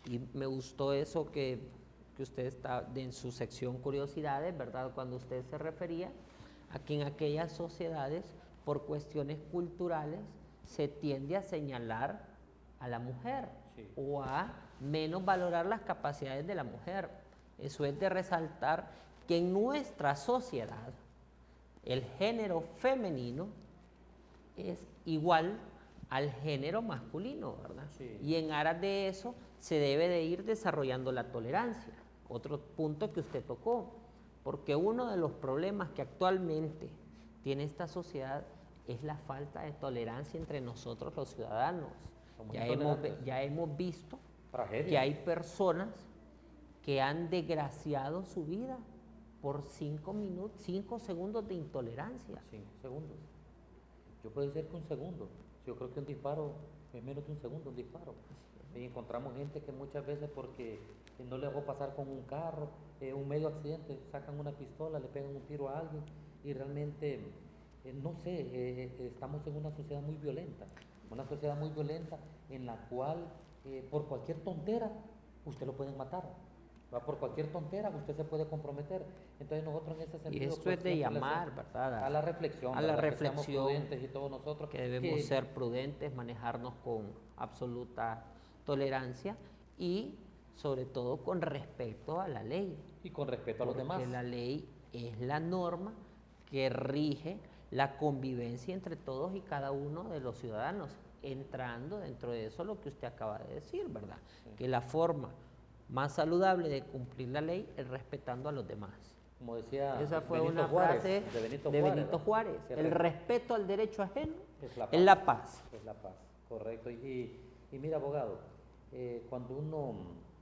Y me gustó eso que usted está en su sección curiosidades, ¿verdad? Cuando usted se refería a que en aquellas sociedades, por cuestiones culturales, se tiende a señalar a la mujer, Sí. o a menos valorar las capacidades de la mujer. Eso es de resaltar que en nuestra sociedad el género femenino es igual al género masculino, ¿verdad? Sí. Y en aras de eso se debe de ir desarrollando la tolerancia. Otro punto que usted tocó, porque uno de los problemas que actualmente tiene esta sociedad es la falta de tolerancia entre nosotros los ciudadanos. Somos Ya intolerantes. hemos visto Tragedia. que hay personas que han desgraciado su vida por 5 segundos de intolerancia. 5 segundos. Yo puedo decir que un segundo. Yo creo que un disparo es menos de un segundo, un disparo. Y encontramos gente que muchas veces porque no le dejó pasar con un carro, un medio accidente, sacan una pistola, le pegan un tiro a alguien y realmente, no sé, estamos en una sociedad muy violenta. Una sociedad muy violenta en la cual por cualquier tontera usted lo pueden matar. ¿Va? Por cualquier tontera usted se puede comprometer. Entonces nosotros en ese sentido... Y esto pues, es de siempre le llamar, hacemos ¿verdad? a la reflexión. A la ¿verdad? Que seamos reflexión, prudentes y todos nosotros. que debemos ser prudentes, manejarnos con absoluta tolerancia y sobre todo con respeto a la ley. Y con respeto a los demás. Porque la ley es la norma que rige la convivencia entre todos y cada uno de los ciudadanos, entrando dentro de eso lo que usted acaba de decir, ¿verdad? Sí. Que la forma más saludable de cumplir la ley es respetando a los demás. Como decía Esa fue Benito una Juárez, frase de Benito de Juárez, Benito ¿no? Juárez. Que El respeto al derecho ajeno es la paz. es la paz. Es la paz, correcto. Y mira, abogado, cuando uno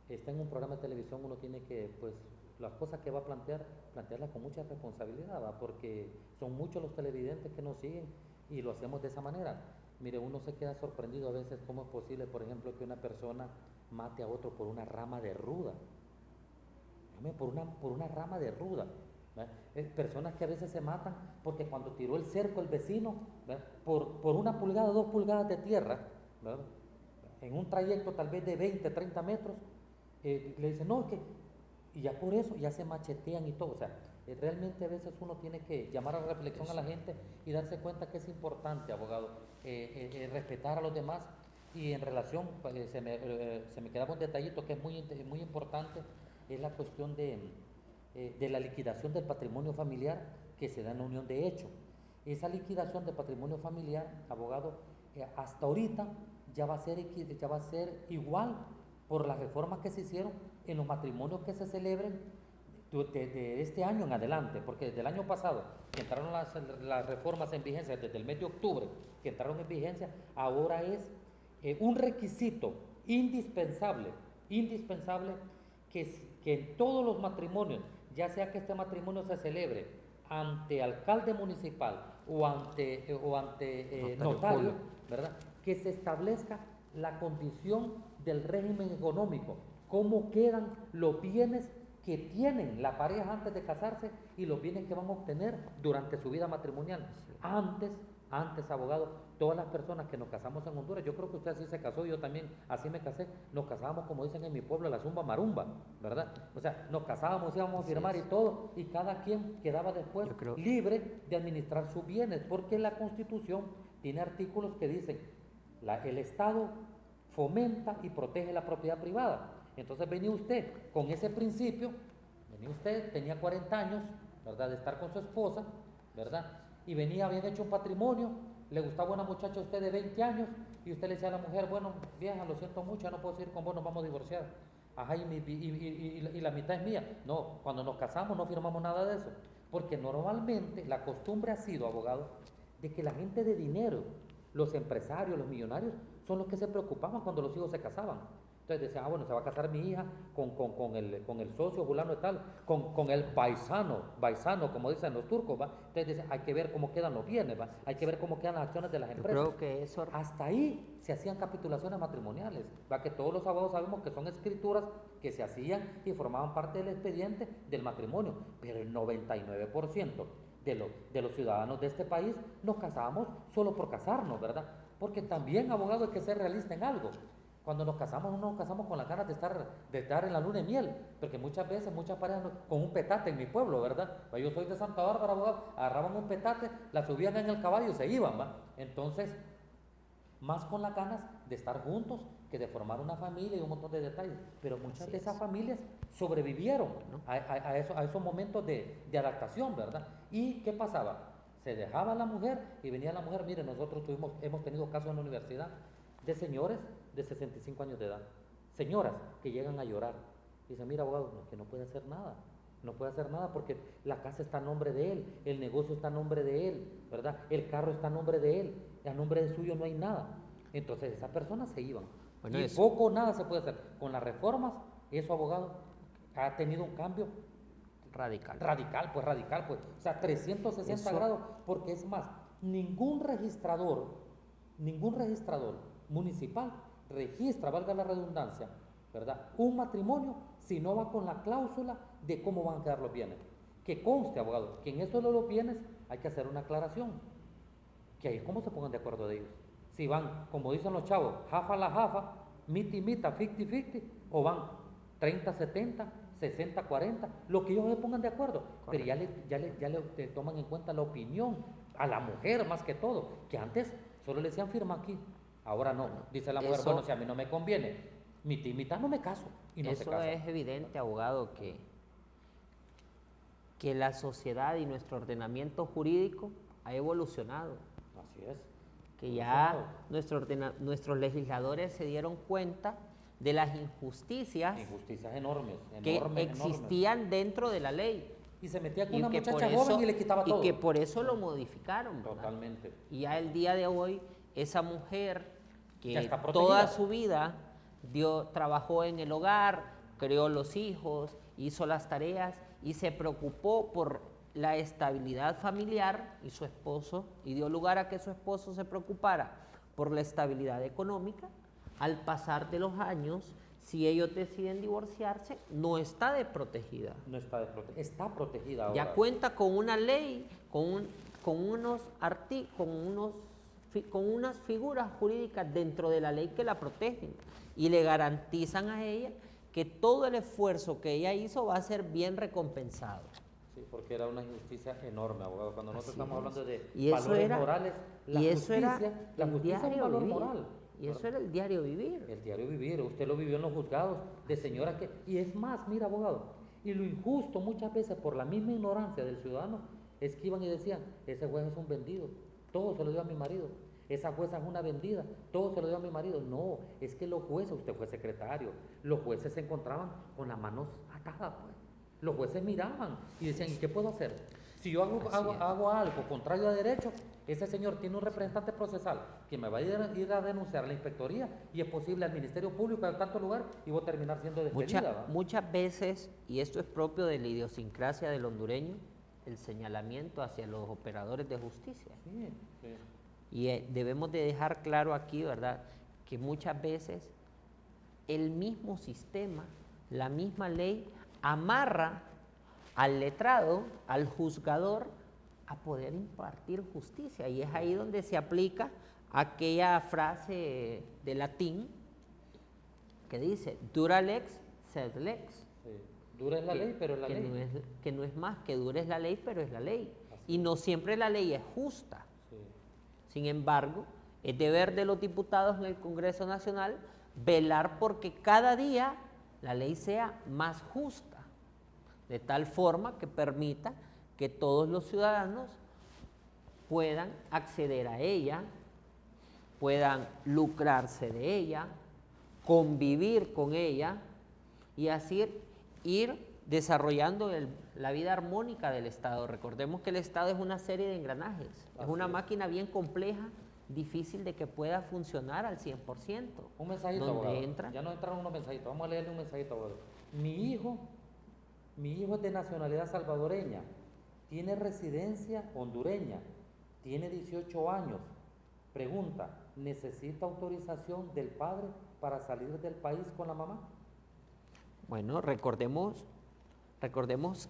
está en un programa de televisión, uno tiene que, pues, las cosas que va a plantearlas con mucha responsabilidad, ¿va? Porque son muchos los televidentes que nos siguen y lo hacemos de esa manera. Mire, uno se queda sorprendido a veces cómo es posible, por ejemplo, que una persona mate a otro por una rama de ruda. Por una rama de ruda. Personas que a veces se matan porque cuando tiró el cerco el vecino, por 1 pulgada, 2 pulgadas de tierra, ¿verdad? En un trayecto tal vez de 20, 30 metros, le dicen, no, que... Y ya por eso ya se machetean y todo. O sea, realmente a veces uno tiene que llamar a la reflexión a la gente y darse cuenta que es importante, abogado, respetar a los demás. Y en relación, se me quedaba un detallito que es muy importante, es la cuestión de la liquidación del patrimonio familiar que se da en la unión de hecho. Esa liquidación del patrimonio familiar, abogado, hasta ahorita ya va a ser igual por las reformas que se hicieron en los matrimonios que se celebren de este año en adelante, porque desde el año pasado, que entraron las reformas en vigencia, desde el mes de octubre, que entraron en vigencia, ahora es un requisito indispensable que en todos los matrimonios, ya sea que este matrimonio se celebre ante alcalde municipal o ante notario, ¿verdad? Que se establezca la condición del régimen económico, cómo quedan los bienes que tienen la pareja antes de casarse y los bienes que van a obtener durante su vida matrimonial. Antes, abogado, todas las personas que nos casamos en Honduras, yo creo que usted así se casó, yo también así me casé, nos casábamos, como dicen en mi pueblo, la zumba marumba, ¿verdad? O sea, nos casábamos, íbamos a firmar y todo, y cada quien quedaba después libre de administrar sus bienes, porque la Constitución tiene artículos que dicen, el Estado fomenta y protege la propiedad privada. Entonces venía usted con ese principio, tenía 40 años, ¿verdad?, de estar con su esposa, ¿verdad?, y habían hecho un patrimonio, le gustaba una muchacha a usted de 20 años, y usted le decía a la mujer, bueno, vieja, lo siento mucho, ya no puedo seguir con vos, nos vamos a divorciar. Ajá, y la mitad es mía. No, cuando nos casamos no firmamos nada de eso, porque normalmente la costumbre ha sido, abogado, de que la gente de dinero, los empresarios, los millonarios, son los que se preocupaban cuando los hijos se casaban. Entonces decían, bueno, se va a casar mi hija con el socio fulano y tal, con el paisano, como dicen los turcos, ¿va? Entonces decían, hay que ver cómo quedan los bienes, ¿va? Hay que ver cómo quedan las acciones de las empresas. Yo creo que eso... Hasta ahí se hacían capitulaciones matrimoniales, ¿va? Que todos los abogados sabemos que son escrituras que se hacían y formaban parte del expediente del matrimonio, pero el 99% de los ciudadanos de este país nos casábamos solo por casarnos, ¿verdad? Porque también, abogado, hay que ser realista en algo. Cuando nos casamos, no nos casamos con las ganas de estar en la luna de miel, porque muchas veces, muchas parejas con un petate en mi pueblo, ¿verdad? Yo soy de Santa Bárbara, abogado, agarraban un petate, la subían en el caballo y se iban, ¿va? Entonces, más con las ganas de estar juntos que de formar una familia y un montón de detalles. Pero muchas de esas familias sobrevivieron, ¿no?, a esos momentos de adaptación, ¿verdad? ¿Y qué pasaba? Se dejaba la mujer y venía la mujer. Mire, nosotros hemos tenido casos en la universidad de señores de 65 años de edad, señoras que llegan a llorar. Dicen, mira, abogado, que no puede hacer nada porque la casa está a nombre de él, el negocio está a nombre de él, ¿verdad? El carro está a nombre de él, a nombre de suyo no hay nada. Entonces esas personas se iban. Bueno, y poco o nada se puede hacer. Con las reformas, eso, abogado, ha tenido un cambio radical, pues. O sea, 360 grados, porque es más, ningún registrador municipal registra, valga la redundancia, ¿verdad?, un matrimonio si no va con la cláusula de cómo van a quedar los bienes. Que conste, abogado, que en eso de los bienes hay que hacer una aclaración, que ahí es como se pongan de acuerdo de ellos. Si van, como dicen los chavos, jafa la jafa, mita, 50-50, o van 30-70, 60-40, lo que ellos se pongan de acuerdo. Correcto. Pero ya le toman en cuenta la opinión a la mujer más que todo, que antes solo le decían firma aquí, ahora no. Dice la mujer, bueno, si a mí no me conviene, mitad no me caso. Y no se casa. Eso es evidente, abogado, que la sociedad y nuestro ordenamiento jurídico ha evolucionado. Así es. Que ya nuestros legisladores se dieron cuenta de las injusticias enormes que existían dentro de la ley. Y se metía con una muchacha joven y le quitaba todo. Y que por eso lo modificaron, ¿verdad? Totalmente. Y ya el día de hoy, esa mujer que toda su vida trabajó en el hogar, crió los hijos, hizo las tareas y se preocupó por la estabilidad familiar, y su esposo, y dio lugar a que su esposo se preocupara por la estabilidad económica. Al pasar de los años, si ellos deciden divorciarse, no está desprotegida. No está desprotegida, está protegida ahora. Ya cuenta con una ley, con unas figuras jurídicas dentro de la ley que la protegen y le garantizan a ella que todo el esfuerzo que ella hizo va a ser bien recompensado. Sí, porque era una injusticia enorme, abogado. Cuando nosotros Así estamos es. hablando de Y eso valores era- morales, la y eso justicia, era la el justicia es un diario valor vivir. moral. Y eso era el diario vivir. El diario vivir, usted lo vivió en los juzgados de señoras que... Y es más, mira, abogado, y lo injusto muchas veces por la misma ignorancia del ciudadano es que iban y decían, ese juez es un vendido, todo se lo dio a mi marido. Esa jueza es una vendida, todo se lo dio a mi marido. No, es que los jueces, usted fue secretario, los jueces se encontraban con las manos atadas, pues. Los jueces miraban y decían, ¿y qué puedo hacer? Si yo hago algo contrario a derecho, ese señor tiene un representante procesal que me va a ir a denunciar a la inspectoría y es posible al Ministerio Público de tanto lugar y voy a terminar siendo despedida. ¿Va? Muchas veces, y esto es propio de la idiosincrasia del hondureño, el señalamiento hacia los operadores de justicia. Sí, sí. Y debemos de dejar claro aquí, ¿verdad?, que muchas veces el mismo sistema, la misma ley, amarra al letrado, al juzgador, a poder impartir justicia. Y es ahí donde se aplica aquella frase de latín que dice, dura lex, sed lex. Sí. Dura es la ley, pero es la ley. Que no es más, que dura es la ley, pero es la ley. Así Y no siempre la ley es justa. Sí. Sin embargo, es deber de los diputados en el Congreso Nacional velar porque cada día la ley sea más justa, de tal forma que permita que todos los ciudadanos puedan acceder a ella, puedan lucrarse de ella, convivir con ella y así ir desarrollando la vida armónica del Estado. Recordemos que el Estado es una serie de engranajes, es Así una es. máquina bien compleja, difícil de que pueda funcionar al 100%. Un mensajito, donde abogado. entra. Ya nos entraron unos mensajitos. Vamos a leerle un mensajito, abogado. Mi hijo es de nacionalidad salvadoreña, tiene residencia hondureña, tiene 18 años. Pregunta, ¿necesita autorización del padre para salir del país con la mamá? Bueno, recordemos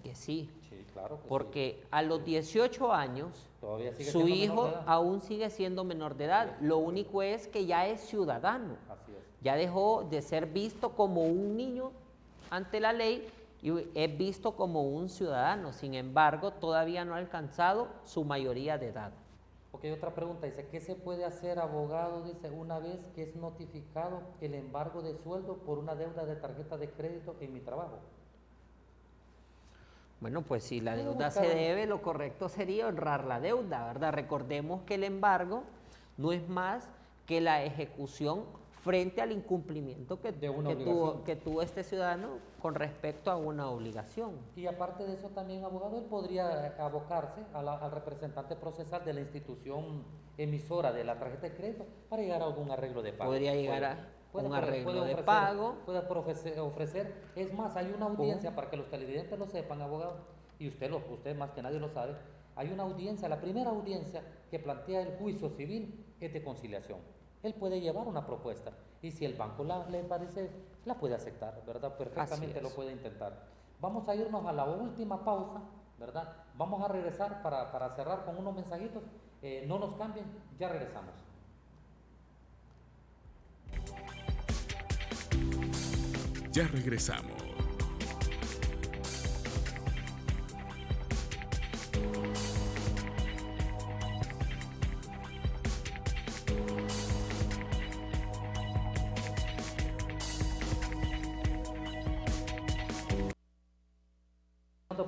que sí, Sí, claro. que sí. porque a los 18 años Todavía sigue su siendo menor hijo de edad. aún sigue siendo menor de edad. Lo único es que ya es ciudadano. Así es. Ya dejó de ser visto como un niño ante la ley y es visto como un ciudadano. Sin embargo, todavía no ha alcanzado su mayoría de edad. Ok, otra pregunta, dice, ¿qué se puede hacer, abogado? Dice, una vez que es notificado el embargo de sueldo por una deuda de tarjeta de crédito en mi trabajo. Bueno, pues si la Puedo deuda se buscar- debe, lo correcto sería honrar la deuda, ¿verdad? Recordemos que el embargo no es más que la ejecución frente al incumplimiento De una obligación. que tuvo este ciudadano con respecto a una obligación. Y aparte de eso también, abogado, él podría abocarse al representante procesal de la institución emisora de la tarjeta de crédito para llegar a algún arreglo de pago. Podría llegar a un arreglo de ofrecer, pago. Puede ofrecer, es más, hay una audiencia, para que los televidentes lo sepan, abogado, y usted más que nadie lo sabe, hay una audiencia, la primera audiencia que plantea el juicio civil es de conciliación. Él puede llevar una propuesta y si el banco le parece, la puede aceptar, ¿verdad? Perfectamente Así lo es. puede intentar. Vamos a irnos a la última pausa, ¿verdad? Vamos a regresar para cerrar con unos mensajitos. No nos cambien, ya regresamos. Ya regresamos.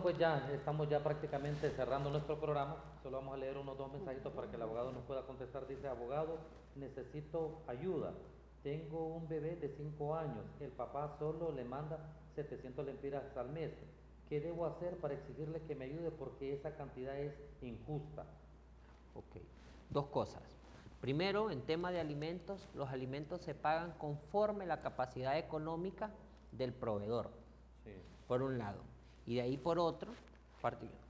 Pues ya estamos ya prácticamente cerrando nuestro programa. Solo vamos a leer unos dos mensajitos para que el abogado nos pueda contestar. Dice, abogado, necesito ayuda. Tengo un bebé de 5 años. El papá solo le manda 700 lempiras al mes. ¿Qué debo hacer para exigirle que me ayude? Porque esa cantidad es injusta. Ok, dos cosas. Primero, en tema de alimentos, los alimentos se pagan conforme la capacidad económica del proveedor, Sí. por un lado. Y de ahí por otro,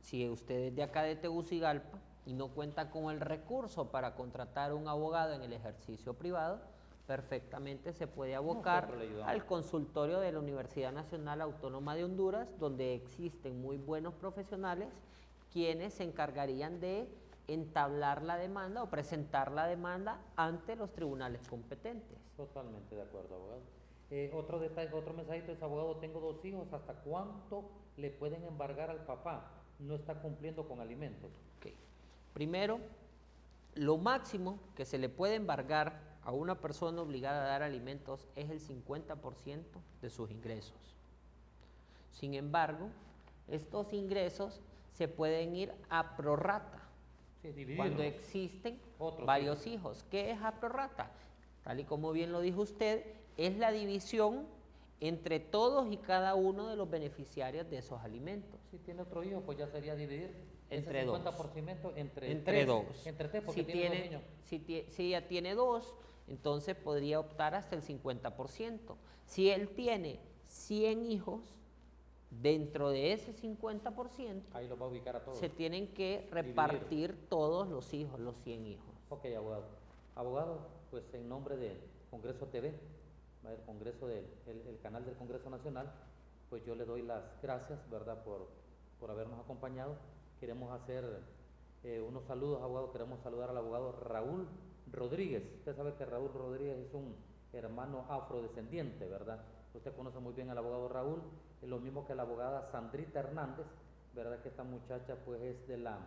si usted es de acá de Tegucigalpa, y no cuenta con el recurso para contratar un abogado en el ejercicio privado, perfectamente se puede abocar al consultorio de la Universidad Nacional Autónoma de Honduras, donde existen muy buenos profesionales quienes se encargarían de entablar la demanda o presentar la demanda ante los tribunales competentes. Totalmente de acuerdo, abogado. Otro detalle, otro mensajito es, abogado, tengo 2 hijos, ¿hasta cuánto le pueden embargar al papá? No está cumpliendo con alimentos. Okay. Primero, lo máximo que se le puede embargar a una persona obligada a dar alimentos es el 50% de sus ingresos. Sin embargo, estos ingresos se pueden ir a prorrata. Sí, cuando existen varios hijos. ¿Qué es a prorrata? Tal y como bien lo dijo usted, es la división entre todos y cada uno de los beneficiarios de esos alimentos. Si tiene otro hijo, pues ya sería dividir entre ese 50% dos. entre dos. Entre 3, porque si tiene 2 niños. Si ella tiene 2, entonces podría optar hasta el 50%. Si él tiene 100 hijos, dentro de ese 50%, ahí los va a ubicar a todos. Se tienen que repartir todos los hijos, los 100 hijos. Ok, abogado. Abogado, pues en nombre del Congreso TV, el Congreso el canal del Congreso Nacional, pues yo le doy las gracias, ¿verdad?, por habernos acompañado. Queremos hacer unos saludos, abogado. Queremos saludar al abogado Raúl Rodríguez. Usted sabe que Raúl Rodríguez es un hermano afrodescendiente, ¿verdad? Usted conoce muy bien al abogado Raúl, es lo mismo que la abogada Sandrita Hernández, ¿verdad? Que esta muchacha pues es de la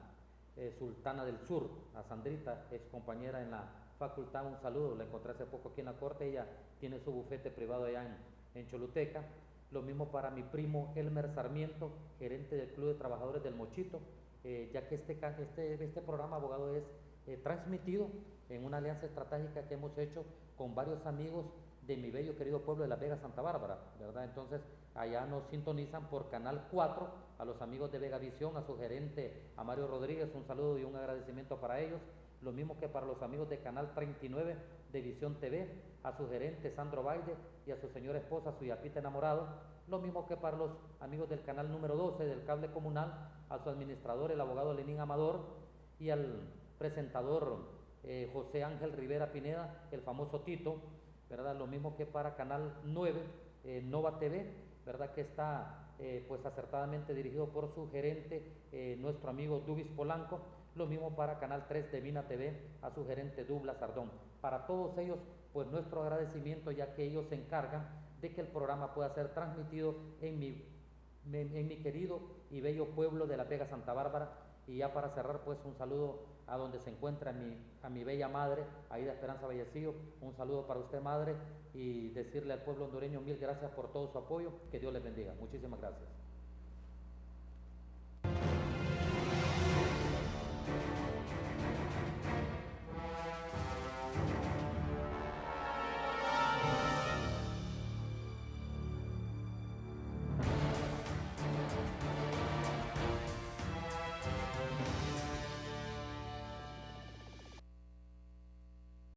Sultana del Sur. A Sandrita es compañera en la facultad, un saludo, la encontré hace poco aquí en la corte, ella tiene su bufete privado allá en Choluteca. Lo mismo para mi primo Elmer Sarmiento, gerente del Club de Trabajadores del Mochito, ya que este programa, abogado, es transmitido en una alianza estratégica que hemos hecho con varios amigos de mi bello querido pueblo de La Vega, Santa Bárbara, ¿verdad? Entonces, allá nos sintonizan por Canal 4, a los amigos de Vegavisión, a su gerente, a Mario Rodríguez, un saludo y un agradecimiento para ellos. Lo mismo que para los amigos de Canal 39 de Visión TV, a su gerente Sandro Baide y a su señora esposa, su yapita enamorado. Lo mismo que para los amigos del canal número 12 del cable comunal, a su administrador, el abogado Lenín Amador, y al presentador José Ángel Rivera Pineda, el famoso Tito, ¿verdad? Lo mismo que para Canal 9, Nova TV, ¿verdad? Que está pues acertadamente dirigido por su gerente, nuestro amigo Dubis Polanco. Lo mismo para Canal 3 de Vina TV, a su gerente Douglas Ardón. Para todos ellos, pues nuestro agradecimiento, ya que ellos se encargan de que el programa pueda ser transmitido en mi querido y bello pueblo de La Vega, Santa Bárbara. Y ya para cerrar, pues un saludo a donde se encuentra a mi bella madre, Aida Esperanza Vallecillo. Un saludo para usted, madre, y decirle al pueblo hondureño mil gracias por todo su apoyo. Que Dios les bendiga. Muchísimas gracias.